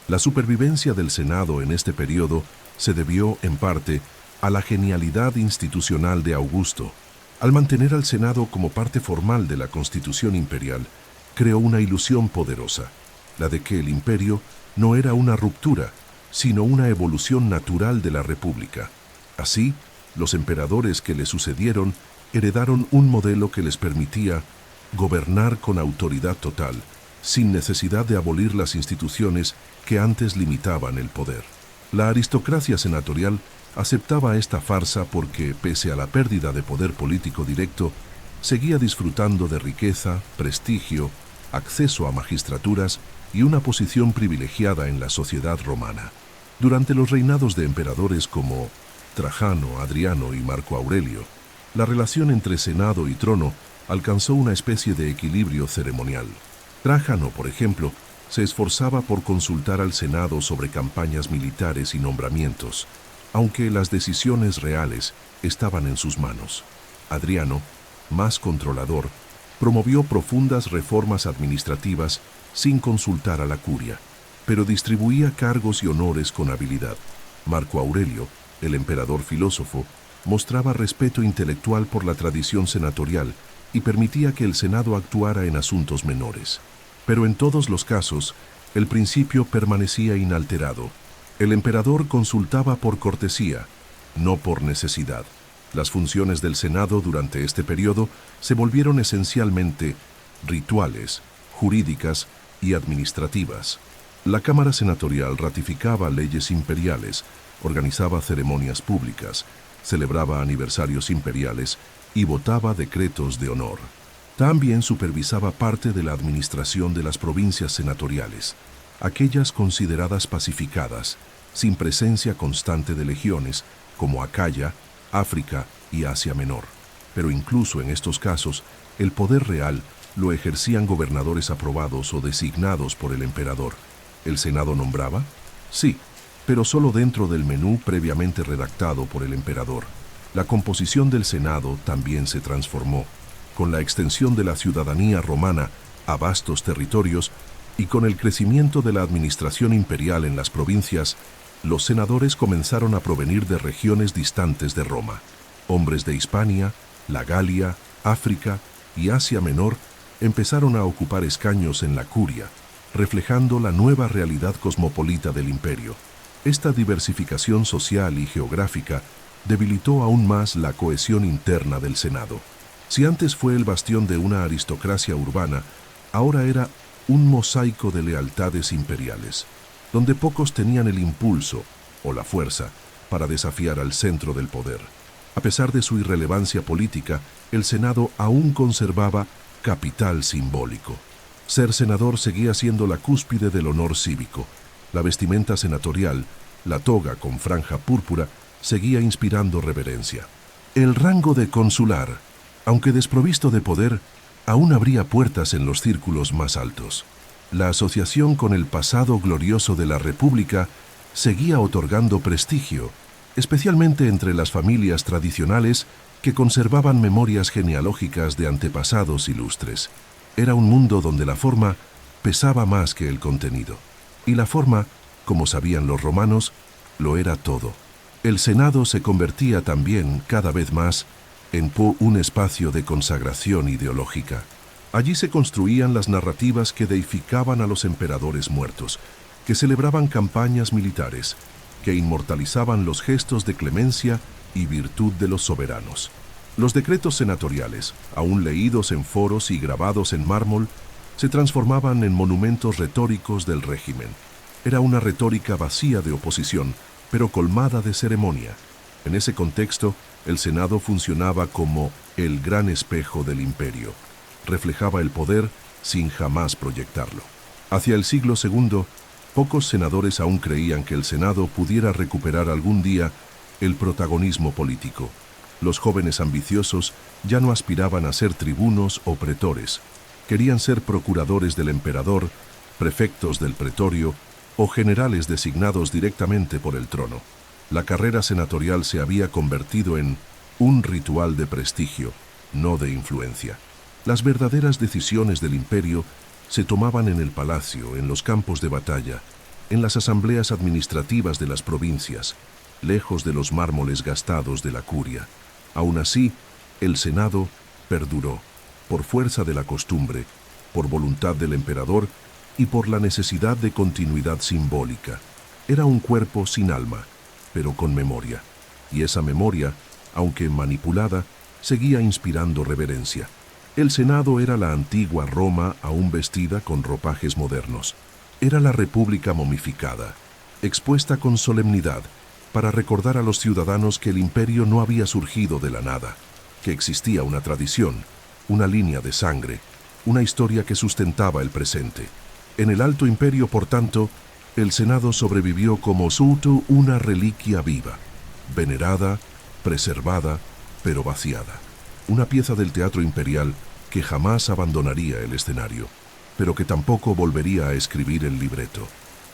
La supervivencia del Senado en este periodo se debió, en parte, a la genialidad institucional de Augusto. Al mantener al Senado como parte formal de la Constitución imperial, creó una ilusión poderosa, la de que el imperio no era una ruptura, sino una evolución natural de la República. Así, los emperadores que le sucedieron heredaron un modelo que les permitía gobernar con autoridad total, sin necesidad de abolir las instituciones que antes limitaban el poder. La aristocracia senatorial aceptaba esta farsa porque, pese a la pérdida de poder político directo, seguía disfrutando de riqueza, prestigio, acceso a magistraturas y una posición privilegiada en la sociedad romana. Durante los reinados de emperadores como Trajano, Adriano y Marco Aurelio, la relación entre Senado y trono alcanzó una especie de equilibrio ceremonial. Trajano, por ejemplo, se esforzaba por consultar al Senado sobre campañas militares y nombramientos, aunque las decisiones reales estaban en sus manos. Adriano, más controlador, promovió profundas reformas administrativas sin consultar a la curia, pero distribuía cargos y honores con habilidad. Marco Aurelio, el emperador filósofo, mostraba respeto intelectual por la tradición senatorial y permitía que el Senado actuara en asuntos menores. Pero en todos los casos, el principio permanecía inalterado. El emperador consultaba por cortesía, no por necesidad. Las funciones del Senado durante este periodo se volvieron esencialmente rituales, jurídicas y administrativas. La Cámara Senatorial ratificaba leyes imperiales, organizaba ceremonias públicas, celebraba aniversarios imperiales y votaba decretos de honor. También supervisaba parte de la administración de las provincias senatoriales, aquellas consideradas pacificadas, sin presencia constante de legiones, como Acaya, África y Asia Menor. Pero incluso en estos casos, el poder real lo ejercían gobernadores aprobados o designados por el emperador. ¿El Senado nombraba? Sí, pero solo dentro del menú previamente redactado por el emperador. La composición del Senado también se transformó, con la extensión de la ciudadanía romana a vastos territorios y con el crecimiento de la administración imperial en las provincias. Los senadores comenzaron a provenir de regiones distantes de Roma. Hombres de Hispania, la Galia, África y Asia Menor empezaron a ocupar escaños en la curia, reflejando la nueva realidad cosmopolita del imperio. Esta diversificación social y geográfica debilitó aún más la cohesión interna del Senado. Si antes fue el bastión de una aristocracia urbana, ahora era un mosaico de lealtades imperiales, donde pocos tenían el impulso o la fuerza para desafiar al centro del poder. A pesar de su irrelevancia política, el Senado aún conservaba capital simbólico. Ser senador seguía siendo la cúspide del honor cívico. La vestimenta senatorial, la toga con franja púrpura, seguía inspirando reverencia. El rango de consular, aunque desprovisto de poder, aún abría puertas en los círculos más altos. La asociación con el pasado glorioso de la República seguía otorgando prestigio, especialmente entre las familias tradicionales que conservaban memorias genealógicas de antepasados ilustres. Era un mundo donde la forma pesaba más que el contenido. Y la forma, como sabían los romanos, lo era todo. El Senado se convertía también, cada vez más, en un espacio de consagración ideológica. Allí se construían las narrativas que deificaban a los emperadores muertos, que celebraban campañas militares, que inmortalizaban los gestos de clemencia y virtud de los soberanos. Los decretos senatoriales, aún leídos en foros y grabados en mármol, se transformaban en monumentos retóricos del régimen. Era una retórica vacía de oposición, pero colmada de ceremonia. En ese contexto, el Senado funcionaba como el gran espejo del imperio. Reflejaba el poder sin jamás proyectarlo. Hacia el siglo II, pocos senadores aún creían que el Senado pudiera recuperar algún día el protagonismo político. Los jóvenes ambiciosos ya no aspiraban a ser tribunos o pretores. Querían ser procuradores del emperador, prefectos del pretorio o generales designados directamente por el trono. La carrera senatorial se había convertido en un ritual de prestigio, no de influencia. Las verdaderas decisiones del imperio se tomaban en el palacio, en los campos de batalla, en las asambleas administrativas de las provincias, lejos de los mármoles gastados de la curia. Aún así, el Senado perduró, por fuerza de la costumbre, por voluntad del emperador y por la necesidad de continuidad simbólica. Era un cuerpo sin alma, pero con memoria, y esa memoria, aunque manipulada, seguía inspirando reverencia. El Senado era la antigua Roma aún vestida con ropajes modernos. Era la República momificada, expuesta con solemnidad, para recordar a los ciudadanos que el imperio no había surgido de la nada, que existía una tradición, una línea de sangre, una historia que sustentaba el presente. En el Alto Imperio, por tanto, el Senado sobrevivió como suto una reliquia viva, venerada, preservada, pero vaciada. Una pieza del teatro imperial que jamás abandonaría el escenario, pero que tampoco volvería a escribir el libreto.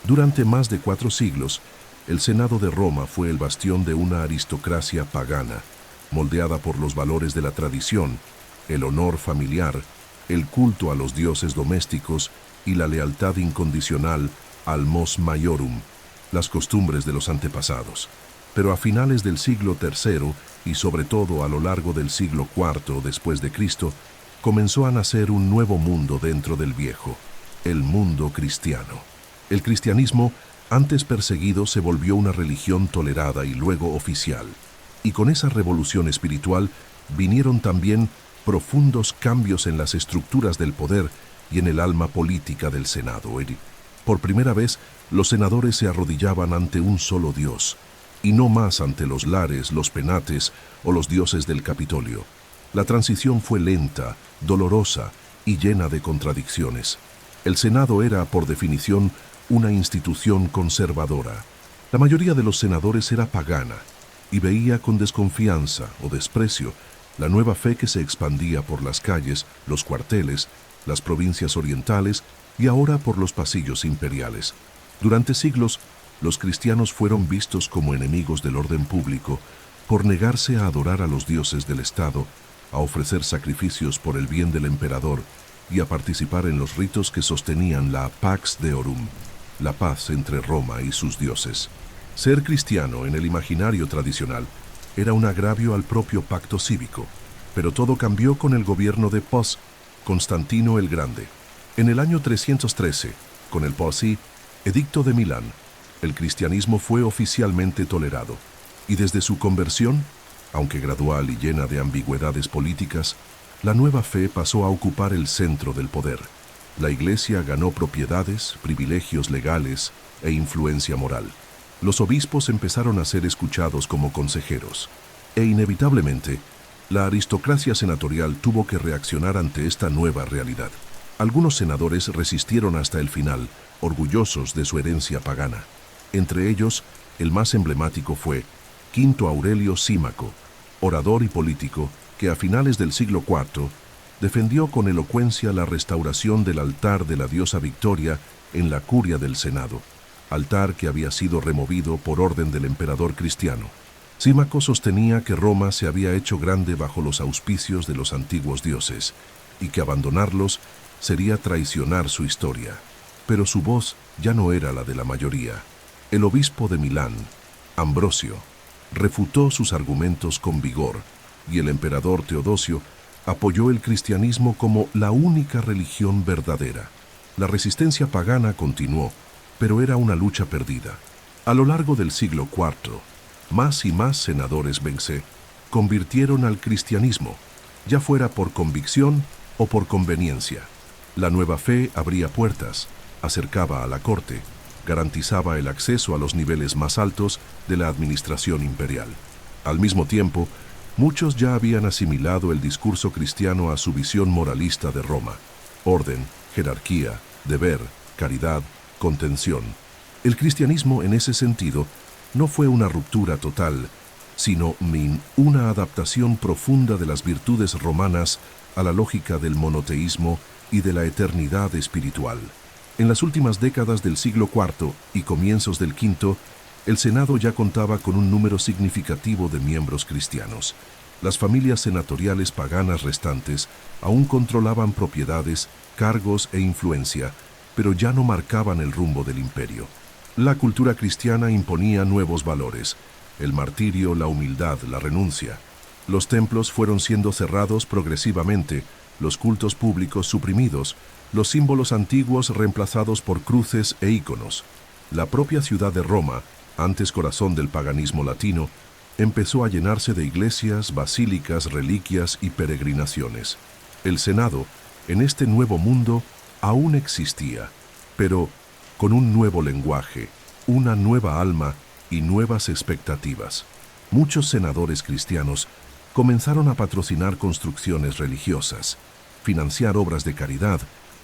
Durante más de 4 siglos, el Senado de Roma fue el bastión de una aristocracia pagana, moldeada por los valores de la tradición, el honor familiar, el culto a los dioses domésticos y la lealtad incondicional al mos maiorum, las costumbres de los antepasados. Pero a finales del siglo III y sobre todo a lo largo del siglo IV después de Cristo, comenzó a nacer un nuevo mundo dentro del viejo, el mundo cristiano. El cristianismo, antes perseguido, se volvió una religión tolerada y luego oficial. Y con esa revolución espiritual vinieron también profundos cambios en las estructuras del poder y en el alma política del Senado. Por primera vez, los senadores se arrodillaban ante un solo Dios, y no más ante los lares, los penates o los dioses del Capitolio. La transición fue lenta, dolorosa y llena de contradicciones. El Senado era, por definición, una institución conservadora. La mayoría de los senadores era pagana y veía con desconfianza o desprecio la nueva fe que se expandía por las calles, los cuarteles, las provincias orientales y ahora por los pasillos imperiales. Durante siglos, los cristianos fueron vistos como enemigos del orden público por negarse a adorar a los dioses del Estado, a ofrecer sacrificios por el bien del emperador y a participar en los ritos que sostenían la Pax Deorum, la paz entre Roma y sus dioses. Ser cristiano en el imaginario tradicional era un agravio al propio pacto cívico, pero todo cambió con el gobierno de Constantino el Grande. En el año 313, con el Edicto de Milán, el cristianismo fue oficialmente tolerado, y desde su conversión, aunque gradual y llena de ambigüedades políticas, la nueva fe pasó a ocupar el centro del poder. La Iglesia ganó propiedades, privilegios legales e influencia moral. Los obispos empezaron a ser escuchados como consejeros, e inevitablemente, la aristocracia senatorial tuvo que reaccionar ante esta nueva realidad. Algunos senadores resistieron hasta el final, orgullosos de su herencia pagana. Entre ellos, el más emblemático fue Quinto Aurelio Símaco, orador y político que a finales del siglo IV defendió con elocuencia la restauración del altar de la diosa Victoria en la curia del Senado, altar que había sido removido por orden del emperador cristiano. Símaco sostenía que Roma se había hecho grande bajo los auspicios de los antiguos dioses y que abandonarlos sería traicionar su historia. Pero su voz ya no era la de la mayoría. El obispo de Milán, Ambrosio, refutó sus argumentos con vigor y el emperador Teodosio apoyó el cristianismo como la única religión verdadera. La resistencia pagana continuó, pero era una lucha perdida. A lo largo del siglo IV, más y más senadores convirtieron al cristianismo, ya fuera por convicción o por conveniencia. La nueva fe abría puertas, acercaba a la corte, garantizaba el acceso a los niveles más altos de la administración imperial. Al mismo tiempo, muchos ya habían asimilado el discurso cristiano a su visión moralista de Roma: orden, jerarquía, deber, caridad, contención. El cristianismo, en ese sentido, no fue una ruptura total, sino una adaptación profunda de las virtudes romanas a la lógica del monoteísmo y de la eternidad espiritual. En las últimas décadas del siglo IV y comienzos del V, El Senado ya contaba con un número significativo de miembros cristianos. Las familias senatoriales paganas restantes aún controlaban propiedades, cargos e influencia, pero ya no marcaban el rumbo del imperio. La cultura cristiana imponía nuevos valores: el martirio, la humildad, la renuncia. Los templos fueron siendo cerrados progresivamente, los cultos públicos suprimidos, los símbolos antiguos reemplazados por cruces e íconos. La propia ciudad de Roma, antes corazón del paganismo latino, empezó a llenarse de iglesias, basílicas, reliquias y peregrinaciones. El Senado, en este nuevo mundo, aún existía, pero con un nuevo lenguaje, una nueva alma y nuevas expectativas. Muchos senadores cristianos comenzaron a patrocinar construcciones religiosas, financiar obras de caridad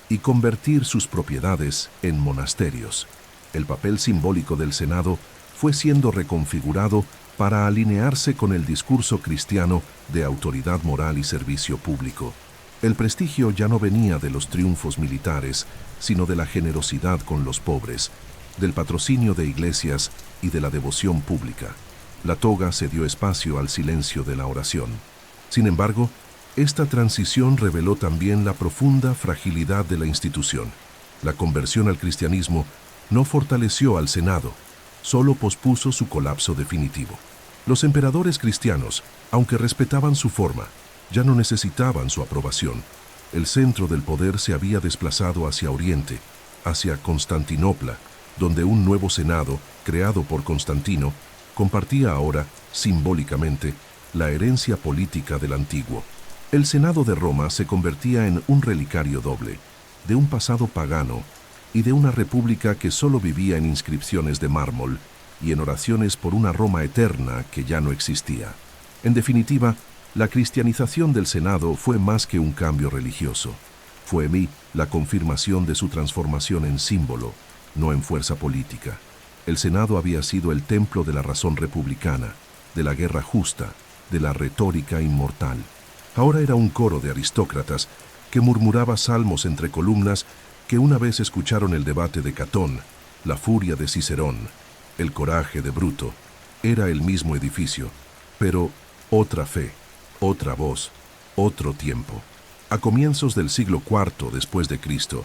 y convertir sus propiedades en monasterios. El papel simbólico del Senado fue siendo reconfigurado para alinearse con el discurso cristiano de autoridad moral y servicio público. El prestigio ya no venía de los triunfos militares, sino de la generosidad con los pobres, del patrocinio de iglesias y de la devoción pública. La toga cedió espacio al silencio de la oración. Sin embargo, esta transición reveló también la profunda fragilidad de la institución. La conversión al cristianismo no fortaleció al Senado, solo pospuso su colapso definitivo. Los emperadores cristianos, aunque respetaban su forma, ya no necesitaban su aprobación. El centro del poder se había desplazado hacia Oriente, hacia Constantinopla, donde un nuevo Senado, creado por Constantino, compartía ahora, simbólicamente, la herencia política del antiguo. El Senado de Roma se convertía en un relicario doble, de un pasado pagano y de una república que solo vivía en inscripciones de mármol y en oraciones por una Roma eterna que ya no existía. En definitiva, la cristianización del Senado fue más que un cambio religioso. Fue la confirmación de su transformación en símbolo, no en fuerza política. El Senado había sido el templo de la razón republicana, de la guerra justa, de la retórica inmortal. Ahora era un coro de aristócratas que murmuraba salmos entre columnas que una vez escucharon el debate de Catón, la furia de Cicerón, el coraje de Bruto. Era el mismo edificio, pero otra fe, otra voz, otro tiempo. A comienzos del siglo IV después de Cristo,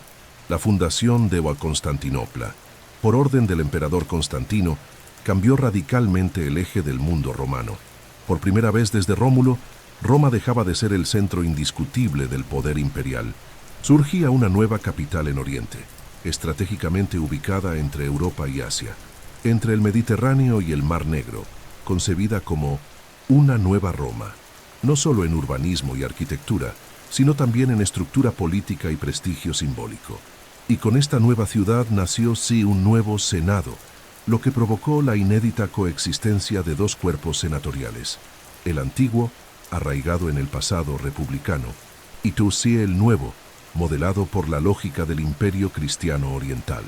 la fundación de Constantinopla, por orden del emperador Constantino, cambió radicalmente el eje del mundo romano. Por primera vez desde Rómulo, Roma dejaba de ser el centro indiscutible del poder imperial. Surgía una nueva capital en Oriente, estratégicamente ubicada entre Europa y Asia, entre el Mediterráneo y el Mar Negro, concebida como una nueva Roma, no solo en urbanismo y arquitectura, sino también en estructura política y prestigio simbólico. Y con esta nueva ciudad nació un nuevo Senado, lo que provocó la inédita coexistencia de dos cuerpos senatoriales: el antiguo, arraigado en el pasado republicano, y el nuevo, modelado por la lógica del imperio cristiano oriental.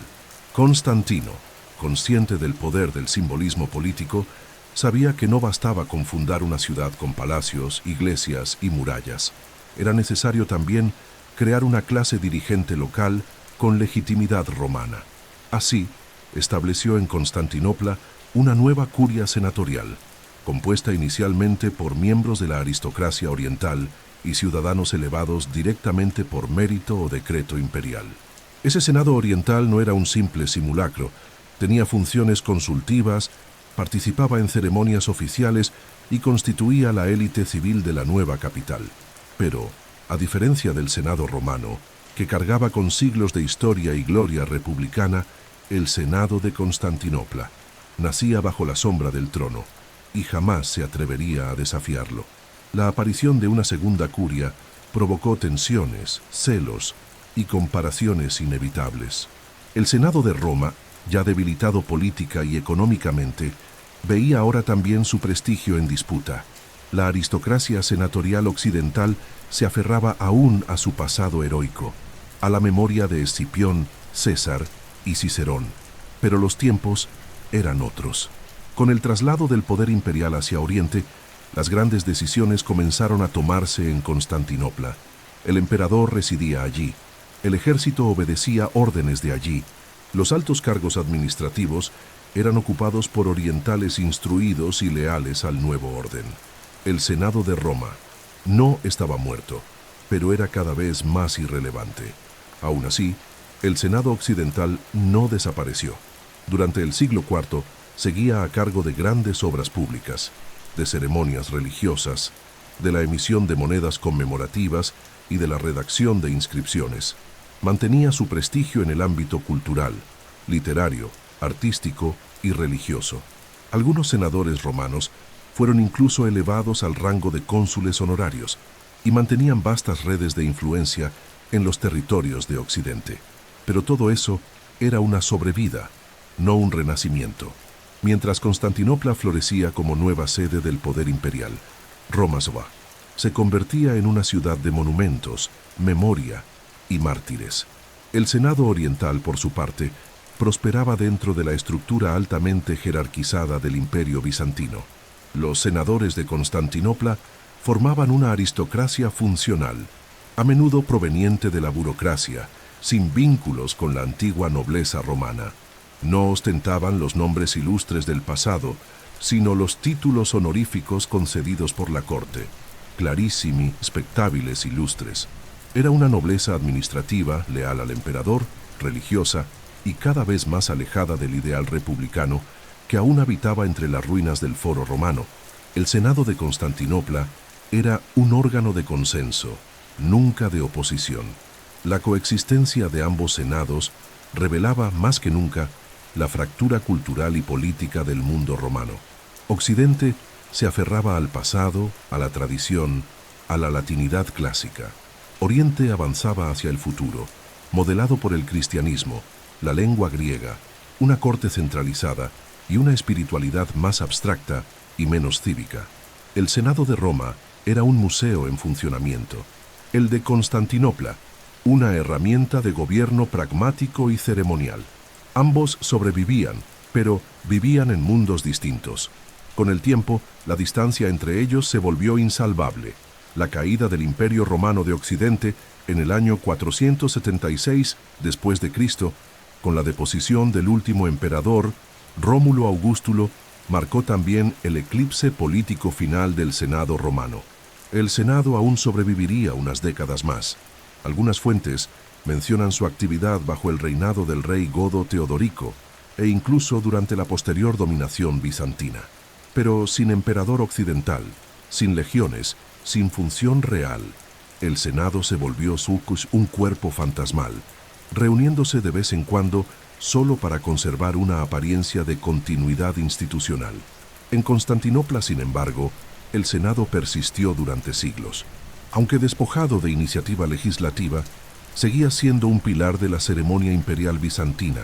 Constantino, consciente del poder del simbolismo político, sabía que no bastaba con fundar una ciudad con palacios, iglesias y murallas. Era necesario también crear una clase dirigente local con legitimidad romana. Así, estableció en Constantinopla una nueva curia senatorial, compuesta inicialmente por miembros de la aristocracia oriental y ciudadanos elevados directamente por mérito o decreto imperial. Ese Senado oriental no era un simple simulacro, tenía funciones consultivas, participaba en ceremonias oficiales y constituía la élite civil de la nueva capital. Pero, a diferencia del Senado romano, que cargaba con siglos de historia y gloria republicana, el Senado de Constantinopla nacía bajo la sombra del trono y jamás se atrevería a desafiarlo. La aparición de una segunda curia provocó tensiones, celos y comparaciones inevitables. El Senado de Roma, ya debilitado política y económicamente, veía ahora también su prestigio en disputa. La aristocracia senatorial occidental se aferraba aún a su pasado heroico, a la memoria de Escipión, César y Cicerón. Pero los tiempos eran otros. Con el traslado del poder imperial hacia Oriente, las grandes decisiones comenzaron a tomarse en Constantinopla. El emperador residía allí, el ejército obedecía órdenes de allí, los altos cargos administrativos eran ocupados por orientales instruidos y leales al nuevo orden. El Senado de Roma no estaba muerto, pero era cada vez más irrelevante. Aún así, el Senado occidental no desapareció. Durante el siglo IV seguía a cargo de grandes obras públicas, de ceremonias religiosas, de la emisión de monedas conmemorativas y de la redacción de inscripciones. Mantenía su prestigio en el ámbito cultural, literario, artístico y religioso. Algunos senadores romanos fueron incluso elevados al rango de cónsules honorarios y mantenían vastas redes de influencia en los territorios de Occidente. Pero todo eso era una sobrevida, no un renacimiento. Mientras Constantinopla florecía como nueva sede del poder imperial, Roma se convertía en una ciudad de monumentos, memoria y mártires. El Senado Oriental, por su parte, prosperaba dentro de la estructura altamente jerarquizada del Imperio bizantino. Los senadores de Constantinopla formaban una aristocracia funcional, a menudo proveniente de la burocracia, sin vínculos con la antigua nobleza romana. No ostentaban los nombres ilustres del pasado, sino los títulos honoríficos concedidos por la corte, clarissimi, spectabiles, ilustres. Era una nobleza administrativa, leal al emperador, religiosa y cada vez más alejada del ideal republicano que aún habitaba entre las ruinas del Foro Romano. El Senado de Constantinopla era un órgano de consenso, nunca de oposición. La coexistencia de ambos senados revelaba más que nunca la fractura cultural y política del mundo romano. Occidente se aferraba al pasado, a la tradición, a la latinidad clásica. Oriente avanzaba hacia el futuro, modelado por el cristianismo, la lengua griega, una corte centralizada y una espiritualidad más abstracta y menos cívica. El Senado de Roma era un museo en funcionamiento. El de Constantinopla, una herramienta de gobierno pragmático y ceremonial. Ambos sobrevivían, pero vivían en mundos distintos. Con el tiempo, la distancia entre ellos se volvió insalvable. La caída del Imperio Romano de Occidente en el año 476 después de Cristo, con la deposición del último emperador, Rómulo Augustulo, marcó también el eclipse político final del Senado romano. El Senado aún sobreviviría unas décadas más. Algunas fuentes mencionan su actividad bajo el reinado del rey godo Teodorico e incluso durante la posterior dominación bizantina. Pero sin emperador occidental, sin legiones, sin función real, el Senado se volvió un cuerpo fantasmal, reuniéndose de vez en cuando solo para conservar una apariencia de continuidad institucional. En Constantinopla, sin embargo, el Senado persistió durante siglos. Aunque despojado de iniciativa legislativa, seguía siendo un pilar de la ceremonia imperial bizantina,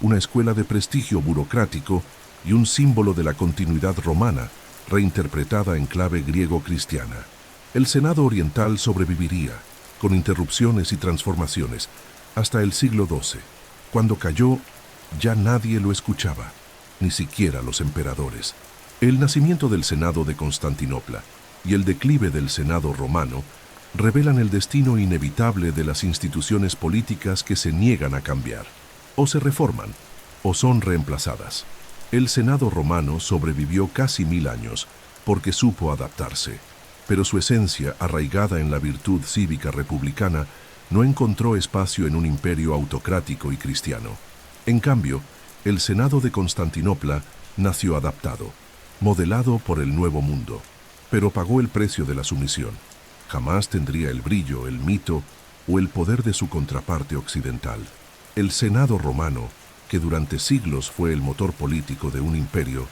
una escuela de prestigio burocrático y un símbolo de la continuidad romana, reinterpretada en clave griego-cristiana. El Senado oriental sobreviviría, con interrupciones y transformaciones, hasta el siglo XII. Cuando cayó, ya nadie lo escuchaba, ni siquiera los emperadores. El nacimiento del Senado de Constantinopla y el declive del Senado romano revelan el destino inevitable de las instituciones políticas que se niegan a cambiar. O se reforman, o son reemplazadas. El Senado romano sobrevivió casi 1000 años porque supo adaptarse, pero su esencia, arraigada en la virtud cívica republicana, no encontró espacio en un imperio autocrático y cristiano. En cambio, el Senado de Constantinopla nació adaptado, modelado por el Nuevo Mundo, pero pagó el precio de la sumisión. Jamás tendría el brillo, el mito o el poder de su contraparte occidental. El Senado romano, que durante siglos fue el motor político de un imperio,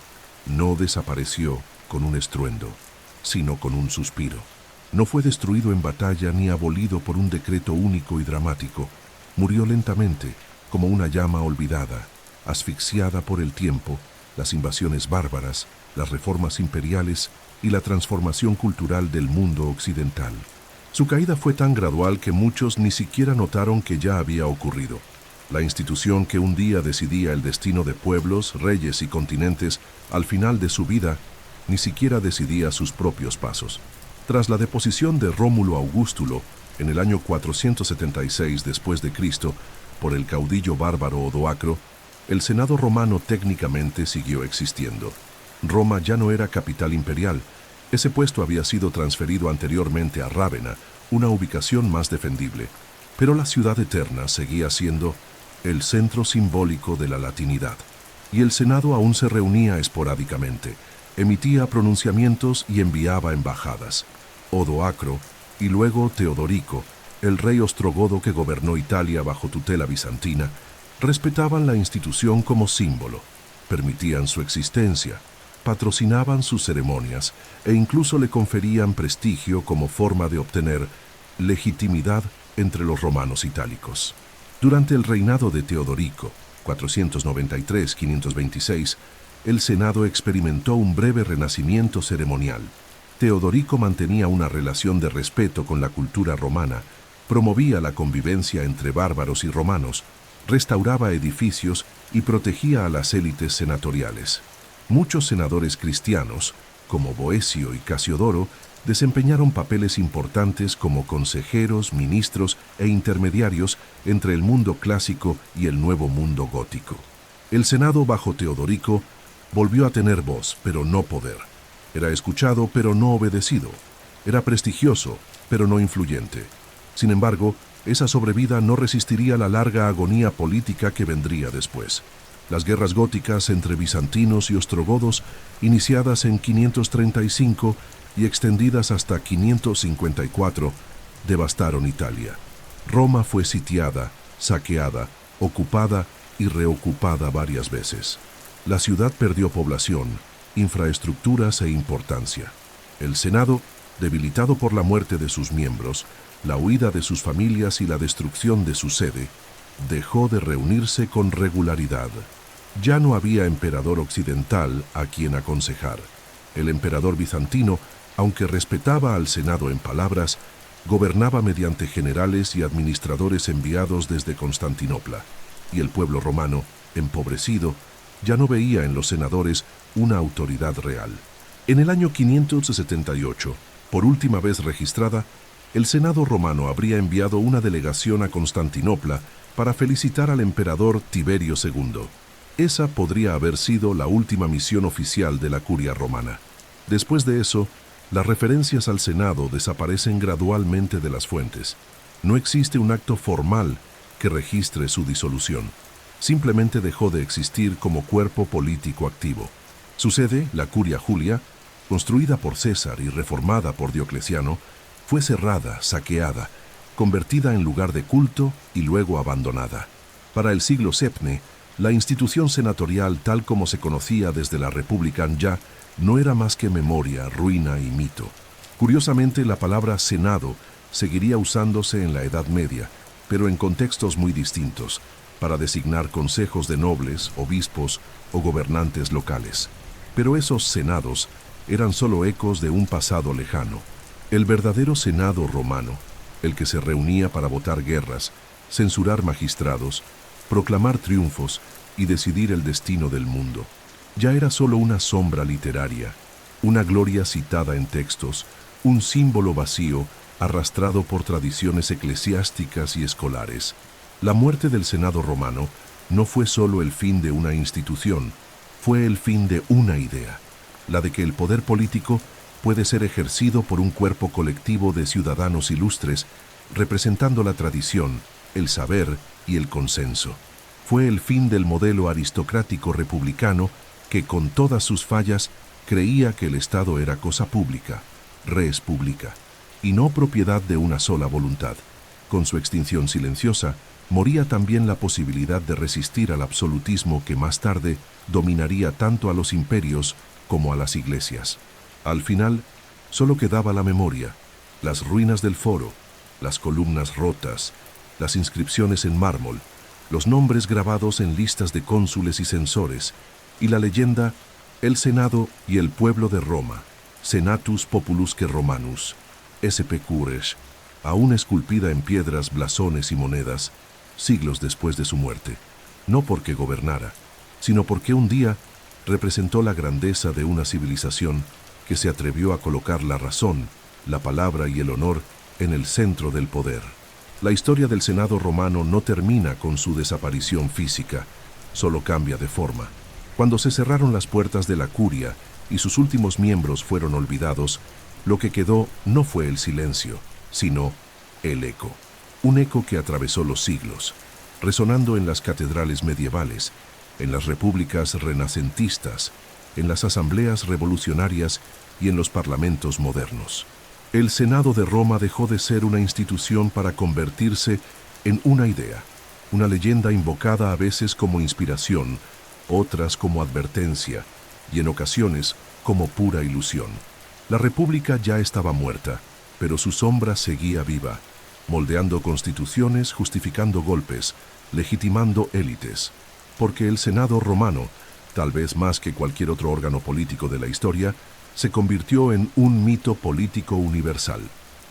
no desapareció con un estruendo, sino con un suspiro. No fue destruido en batalla ni abolido por un decreto único y dramático. Murió lentamente, como una llama olvidada, asfixiada por el tiempo, las invasiones bárbaras, las reformas imperiales y la transformación cultural del mundo occidental. Su caída fue tan gradual que muchos ni siquiera notaron que ya había ocurrido. La institución que un día decidía el destino de pueblos, reyes y continentes, al final de su vida, ni siquiera decidía sus propios pasos. Tras la deposición de Rómulo Augustulo en el año 476 después de Cristo por el caudillo bárbaro Odoacro, El Senado romano técnicamente siguió existiendo. Roma ya no era capital imperial. Ese puesto había sido transferido anteriormente a Rávena, una ubicación más defendible. Pero la ciudad eterna seguía siendo el centro simbólico de la latinidad. Y el Senado aún se reunía esporádicamente, emitía pronunciamientos y enviaba embajadas. Odoacro y luego Teodorico, el rey ostrogodo que gobernó Italia bajo tutela bizantina, respetaban la institución como símbolo, permitían su existencia, patrocinaban sus ceremonias e incluso le conferían prestigio como forma de obtener legitimidad entre los romanos itálicos. Durante el reinado de Teodorico, 493-526, el Senado experimentó un breve renacimiento ceremonial. Teodorico mantenía una relación de respeto con la cultura romana, promovía la convivencia entre bárbaros y romanos, restauraba edificios y protegía a las élites senatoriales. Muchos senadores cristianos, como Boecio y Casiodoro, desempeñaron papeles importantes como consejeros, ministros e intermediarios entre el mundo clásico y el nuevo mundo gótico. El Senado bajo Teodorico volvió a tener voz, pero no poder. Era escuchado, pero no obedecido. Era prestigioso, pero no influyente. Sin embargo, esa sobrevida no resistiría la larga agonía política que vendría después. Las guerras góticas entre bizantinos y ostrogodos, iniciadas en 535 y extendidas hasta 554, devastaron Italia. Roma fue sitiada, saqueada, ocupada y reocupada varias veces. La ciudad perdió población, infraestructuras e importancia. El Senado, debilitado por la muerte de sus miembros, la huida de sus familias y la destrucción de su sede, dejó de reunirse con regularidad. Ya no había emperador occidental a quien aconsejar. El emperador bizantino, aunque respetaba al Senado en palabras, gobernaba mediante generales y administradores enviados desde Constantinopla, y el pueblo romano, empobrecido, ya no veía en los senadores una autoridad real. En el año 578, por última vez registrada, el Senado romano habría enviado una delegación a Constantinopla para felicitar al emperador Tiberio II. Esa podría haber sido la última misión oficial de la curia romana. Después de eso, las referencias al Senado desaparecen gradualmente de las fuentes. No existe un acto formal que registre su disolución. Simplemente dejó de existir como cuerpo político activo. Su sede, la Curia Julia, construida por César y reformada por Diocleciano, fue cerrada, saqueada, convertida en lugar de culto y luego abandonada. Para el siglo VII, la institución senatorial tal como se conocía desde la República ya no era más que memoria, ruina y mito. Curiosamente, la palabra Senado seguiría usándose en la Edad Media, pero en contextos muy distintos, para designar consejos de nobles, obispos o gobernantes locales. Pero esos senados eran solo ecos de un pasado lejano. El verdadero Senado romano, el que se reunía para votar guerras, censurar magistrados, proclamar triunfos y decidir el destino del mundo, ya era solo una sombra literaria, una gloria citada en textos, un símbolo vacío arrastrado por tradiciones eclesiásticas y escolares. La muerte del Senado romano no fue solo el fin de una institución, fue el fin de una idea, la de que el poder político puede ser ejercido por un cuerpo colectivo de ciudadanos ilustres, representando la tradición, el saber y el consenso. Fue el fin del modelo aristocrático republicano que, con todas sus fallas, creía que el Estado era cosa pública, res publica, y no propiedad de una sola voluntad. Con su extinción silenciosa, moría también la posibilidad de resistir al absolutismo que más tarde dominaría tanto a los imperios como a las iglesias. Al final, solo quedaba la memoria, las ruinas del foro, las columnas rotas, las inscripciones en mármol, los nombres grabados en listas de cónsules y censores, y la leyenda, el Senado y el pueblo de Roma, Senatus Populusque Romanus, S.P. Cures, aún esculpida en piedras, blasones y monedas, siglos después de su muerte, no porque gobernara, sino porque un día representó la grandeza de una civilización que se atrevió a colocar la razón, la palabra y el honor en el centro del poder. La historia del Senado romano no termina con su desaparición física, solo cambia de forma. Cuando se cerraron las puertas de la curia y sus últimos miembros fueron olvidados, lo que quedó no fue el silencio, sino el eco. Un eco que atravesó los siglos, resonando en las catedrales medievales, en las repúblicas renacentistas, en las asambleas revolucionarias y en los parlamentos modernos. El Senado de Roma dejó de ser una institución para convertirse en una idea, una leyenda invocada a veces como inspiración, otras como advertencia y en ocasiones como pura ilusión. La República ya estaba muerta, pero su sombra seguía viva, moldeando constituciones, justificando golpes, legitimando élites, porque el Senado romano, tal vez más que cualquier otro órgano político de la historia, se convirtió en un mito político universal.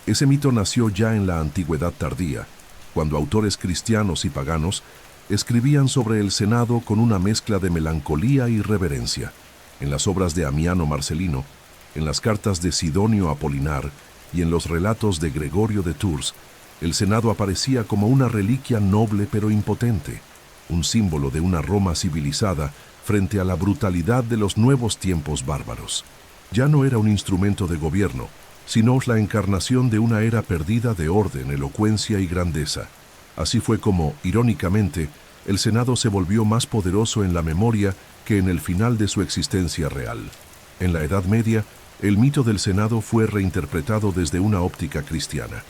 Ese mito nació ya en la antigüedad tardía, cuando autores cristianos y paganos escribían sobre el Senado con una mezcla de melancolía y reverencia. En las obras de Amiano Marcelino, en las cartas de Sidonio Apolinar y en los relatos de Gregorio de Tours, el Senado aparecía como una reliquia noble pero impotente, un símbolo de una Roma civilizada frente a la brutalidad de los nuevos tiempos bárbaros. Ya no era un instrumento de gobierno, sino la encarnación de una era perdida de orden, elocuencia y grandeza. Así fue como, irónicamente, el Senado se volvió más poderoso en la memoria que en el final de su existencia real. En la Edad Media, el mito del Senado fue reinterpretado desde una óptica cristiana.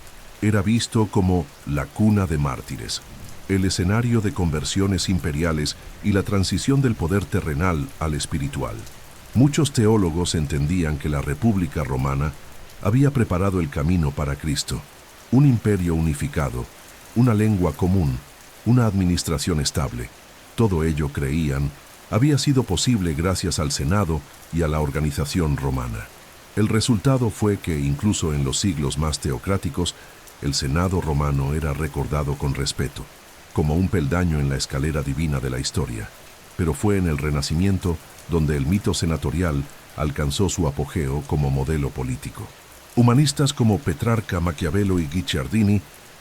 Era visto como la cuna de mártires, el escenario de conversiones imperiales y la transición del poder terrenal al espiritual. Muchos teólogos entendían que la República Romana había preparado el camino para Cristo, un imperio unificado, una lengua común, una administración estable. Todo ello, creían, había sido posible gracias al Senado y a la organización romana. El resultado fue que, incluso en los siglos más teocráticos, el Senado romano era recordado con respeto, como un peldaño en la escalera divina de la historia. Pero fue en el Renacimiento donde el mito senatorial alcanzó su apogeo como modelo político. Humanistas como Petrarca, Maquiavelo y Guicciardini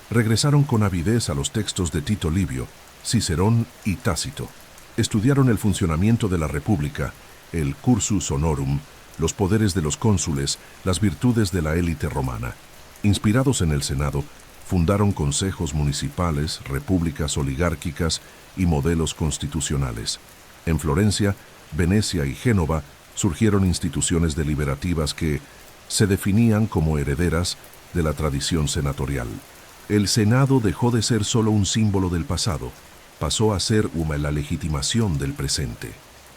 regresaron con avidez a los textos de Tito Livio, Cicerón y Tácito. Estudiaron el funcionamiento de la República, el cursus honorum, los poderes de los cónsules, las virtudes de la élite romana. Inspirados en el Senado, fundaron consejos municipales, repúblicas oligárquicas y modelos constitucionales. En Florencia, Venecia y Génova surgieron instituciones deliberativas que se definían como herederas de la tradición senatorial. El Senado dejó de ser solo un símbolo del pasado, pasó a ser la legitimación del presente.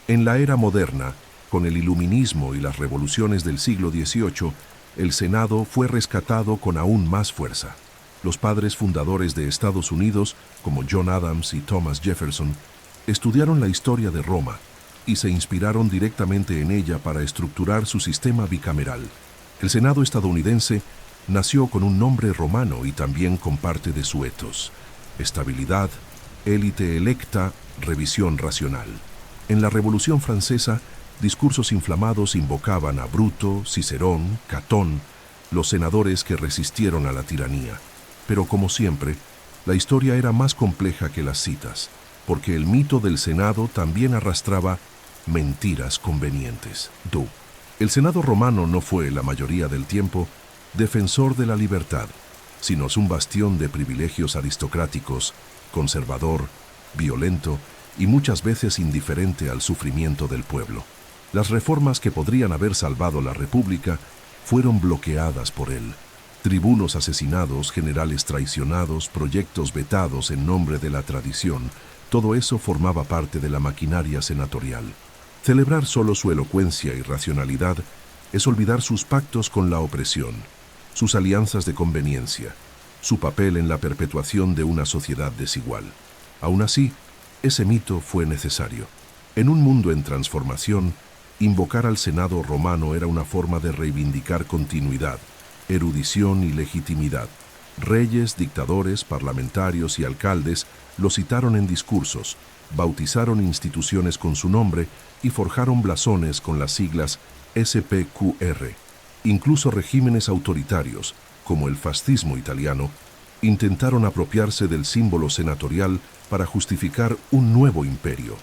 En la era moderna, con el iluminismo y las revoluciones del siglo XVIII, el Senado fue rescatado con aún más fuerza. Los padres fundadores de Estados Unidos, como John Adams y Thomas Jefferson, estudiaron la historia de Roma y se inspiraron directamente en ella para estructurar su sistema bicameral. El Senado estadounidense nació con un nombre romano y también con parte de su etos: estabilidad, élite electa, revisión racional. En la Revolución Francesa, discursos inflamados invocaban a Bruto, Cicerón, Catón, los senadores que resistieron a la tiranía. Pero como siempre, la historia era más compleja que las citas, porque el mito del Senado también arrastraba mentiras convenientes. El Senado romano no fue, la mayoría del tiempo, defensor de la libertad, sino un bastión de privilegios aristocráticos, conservador, violento y muchas veces indiferente al sufrimiento del pueblo. Las reformas que podrían haber salvado la República fueron bloqueadas por él. Tribunos asesinados, generales traicionados, proyectos vetados en nombre de la tradición, todo eso formaba parte de la maquinaria senatorial. Celebrar solo su elocuencia y racionalidad es olvidar sus pactos con la opresión, sus alianzas de conveniencia, su papel en la perpetuación de una sociedad desigual. Aún así, ese mito fue necesario. En un mundo en transformación, invocar al Senado romano era una forma de reivindicar continuidad, erudición y legitimidad. Reyes, dictadores, parlamentarios y alcaldes lo citaron en discursos, bautizaron instituciones con su nombre y forjaron blasones con las siglas SPQR. Incluso regímenes autoritarios, como el fascismo italiano, Intentaron apropiarse del símbolo senatorial para justificar un nuevo imperio.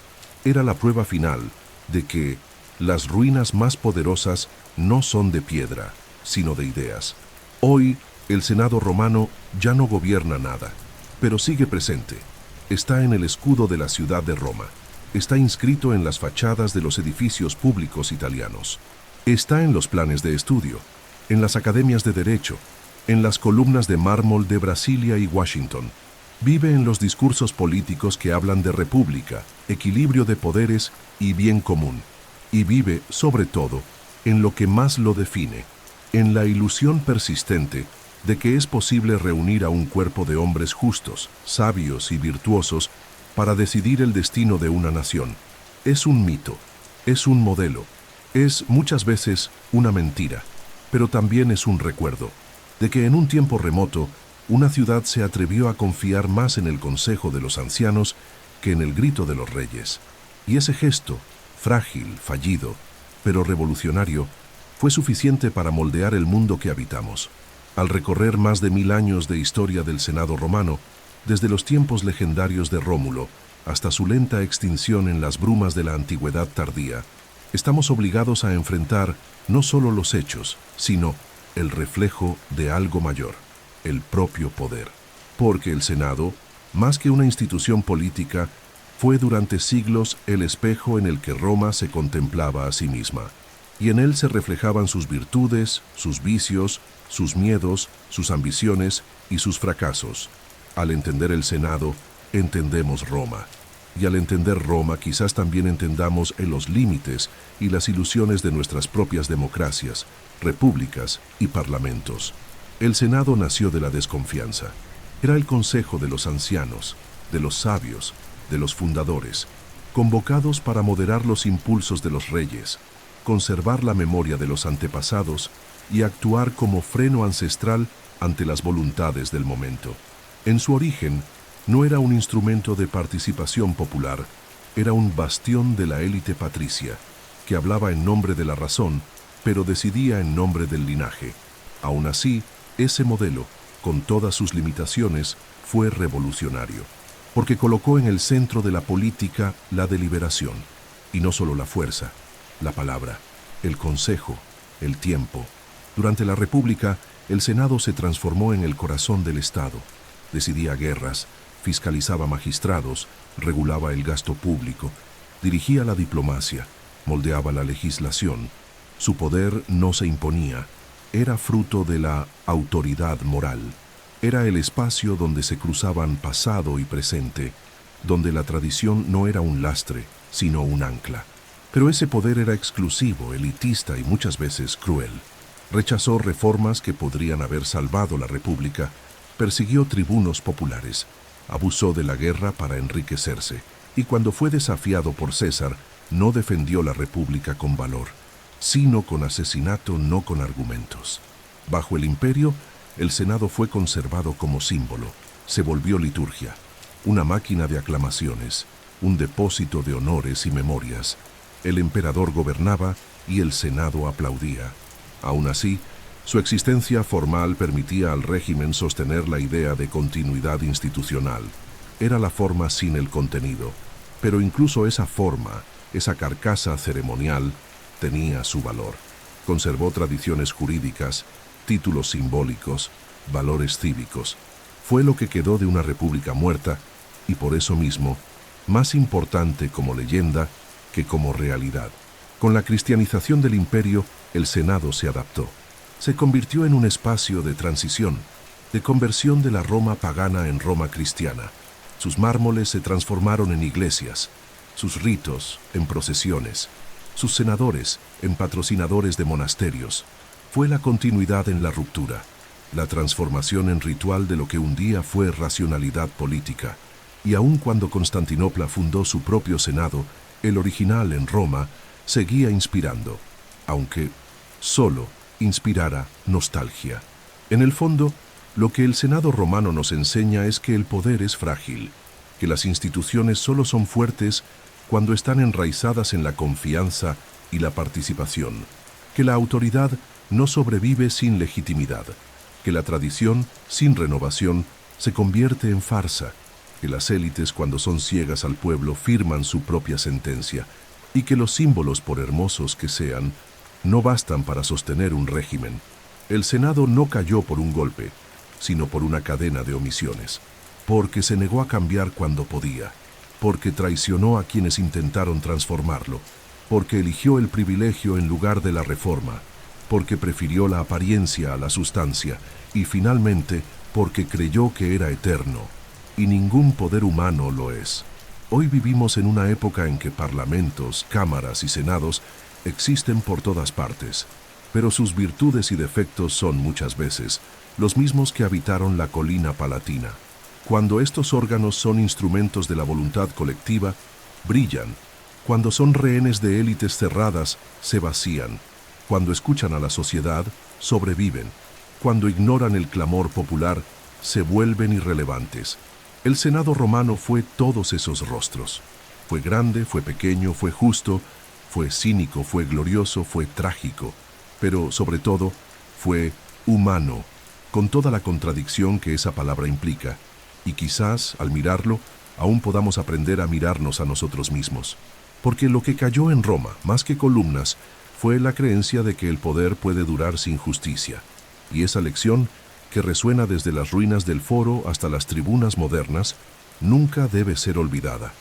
Era la prueba final de que las ruinas más poderosas no son de piedra, sino de ideas. Hoy, el Senado romano ya no gobierna nada, pero sigue presente. Está en el escudo de la ciudad de Roma. Está inscrito en las fachadas de los edificios públicos italianos. Está en los planes de estudio, en las academias de derecho, en las columnas de mármol de Brasilia y Washington. Vive en los discursos políticos que hablan de república, equilibrio de poderes y bien común. Y vive, sobre todo, en lo que más lo define, en la ilusión persistente de que es posible reunir a un cuerpo de hombres justos, sabios y virtuosos para decidir el destino de una nación. Es un mito, es un modelo, es muchas veces una mentira, pero también es un recuerdo de que en un tiempo remoto una ciudad se atrevió a confiar más en el consejo de los ancianos que en el grito de los reyes. Y ese gesto, frágil, fallido, pero revolucionario, fue suficiente para moldear el mundo que habitamos. Al recorrer más de 1000 años de historia del Senado romano, desde los tiempos legendarios de Rómulo hasta su lenta extinción en las brumas de la antigüedad tardía, estamos obligados a enfrentar no solo los hechos, sino el reflejo de algo mayor, el propio poder. Porque el Senado, más que una institución política, fue durante siglos el espejo en el que Roma se contemplaba a sí misma, y en él se reflejaban sus virtudes, sus vicios, sus miedos, sus ambiciones y sus fracasos. Al entender el Senado, entendemos Roma. Y al entender Roma, quizás también entendamos los límites y las ilusiones de nuestras propias democracias, repúblicas y parlamentos. El Senado nació de la desconfianza. Era el consejo de los ancianos, de los sabios, de los fundadores, convocados para moderar los impulsos de los reyes, conservar la memoria de los antepasados y actuar como freno ancestral ante las voluntades del momento. En su origen, no era un instrumento de participación popular, era un bastión de la élite patricia, que hablaba en nombre de la razón, pero decidía en nombre del linaje. Aún así, ese modelo, con todas sus limitaciones, fue revolucionario, porque colocó en el centro de la política la deliberación, y no solo la fuerza, la palabra, el consejo, el tiempo. Durante la República, el Senado se transformó en el corazón del Estado. Decidía guerras, fiscalizaba magistrados, regulaba el gasto público, dirigía la diplomacia, moldeaba la legislación. Su poder no se imponía, era fruto de la autoridad moral. Era el espacio donde se cruzaban pasado y presente, donde la tradición no era un lastre, sino un ancla. Pero ese poder era exclusivo, elitista y muchas veces cruel. Rechazó reformas que podrían haber salvado la República, persiguió tribunos populares, abusó de la guerra para enriquecerse, y cuando fue desafiado por César, no defendió la República con valor, sino con asesinato, no con argumentos. Bajo el imperio, el Senado fue conservado como símbolo, se volvió liturgia, una máquina de aclamaciones, un depósito de honores y memorias. El emperador gobernaba y el Senado aplaudía. Aún así, su existencia formal permitía al régimen sostener la idea de continuidad institucional. Era la forma sin el contenido, pero incluso esa forma, esa carcasa ceremonial, tenía su valor. Conservó tradiciones jurídicas, títulos simbólicos, valores cívicos. Fue lo que quedó de una república muerta y por eso mismo, más importante como leyenda que como realidad. Con la cristianización del imperio, el Senado se adaptó. Se convirtió en un espacio de transición, de conversión de la Roma pagana en Roma cristiana. Sus mármoles se transformaron en iglesias, sus ritos en procesiones, sus senadores en patrocinadores de monasterios. Fue la continuidad en la ruptura, la transformación en ritual de lo que un día fue racionalidad política. Y aun cuando Constantinopla fundó su propio Senado, el original en Roma seguía inspirando, aunque solo inspirara nostalgia. En el fondo, lo que el Senado romano nos enseña es que el poder es frágil, que las instituciones solo son fuertes cuando están enraizadas en la confianza y la participación, que la autoridad no sobrevive sin legitimidad, que la tradición sin renovación se convierte en farsa, que las élites cuando son ciegas al pueblo firman su propia sentencia y que los símbolos, por hermosos que sean, no bastan para sostener un régimen. El Senado no cayó por un golpe, sino por una cadena de omisiones, porque se negó a cambiar cuando podía, porque traicionó a quienes intentaron transformarlo, porque eligió el privilegio en lugar de la reforma, porque prefirió la apariencia a la sustancia y finalmente porque creyó que era eterno, y ningún poder humano lo es. Hoy vivimos en una época en que parlamentos, cámaras y senados existen por todas partes, pero sus virtudes y defectos son muchas veces los mismos que habitaron la colina palatina. Cuando estos órganos son instrumentos de la voluntad colectiva, brillan. Cuando son rehenes de élites cerradas, se vacían. Cuando escuchan a la sociedad, sobreviven. Cuando ignoran el clamor popular, se vuelven irrelevantes. El Senado romano fue todos esos rostros. Fue grande, fue pequeño, fue justo, fue cínico, fue glorioso, fue trágico, pero sobre todo fue humano, con toda la contradicción que esa palabra implica, y quizás, al mirarlo, aún podamos aprender a mirarnos a nosotros mismos. Porque lo que cayó en Roma, más que columnas, fue la creencia de que el poder puede durar sin justicia, y esa lección, que resuena desde las ruinas del foro hasta las tribunas modernas, nunca debe ser olvidada.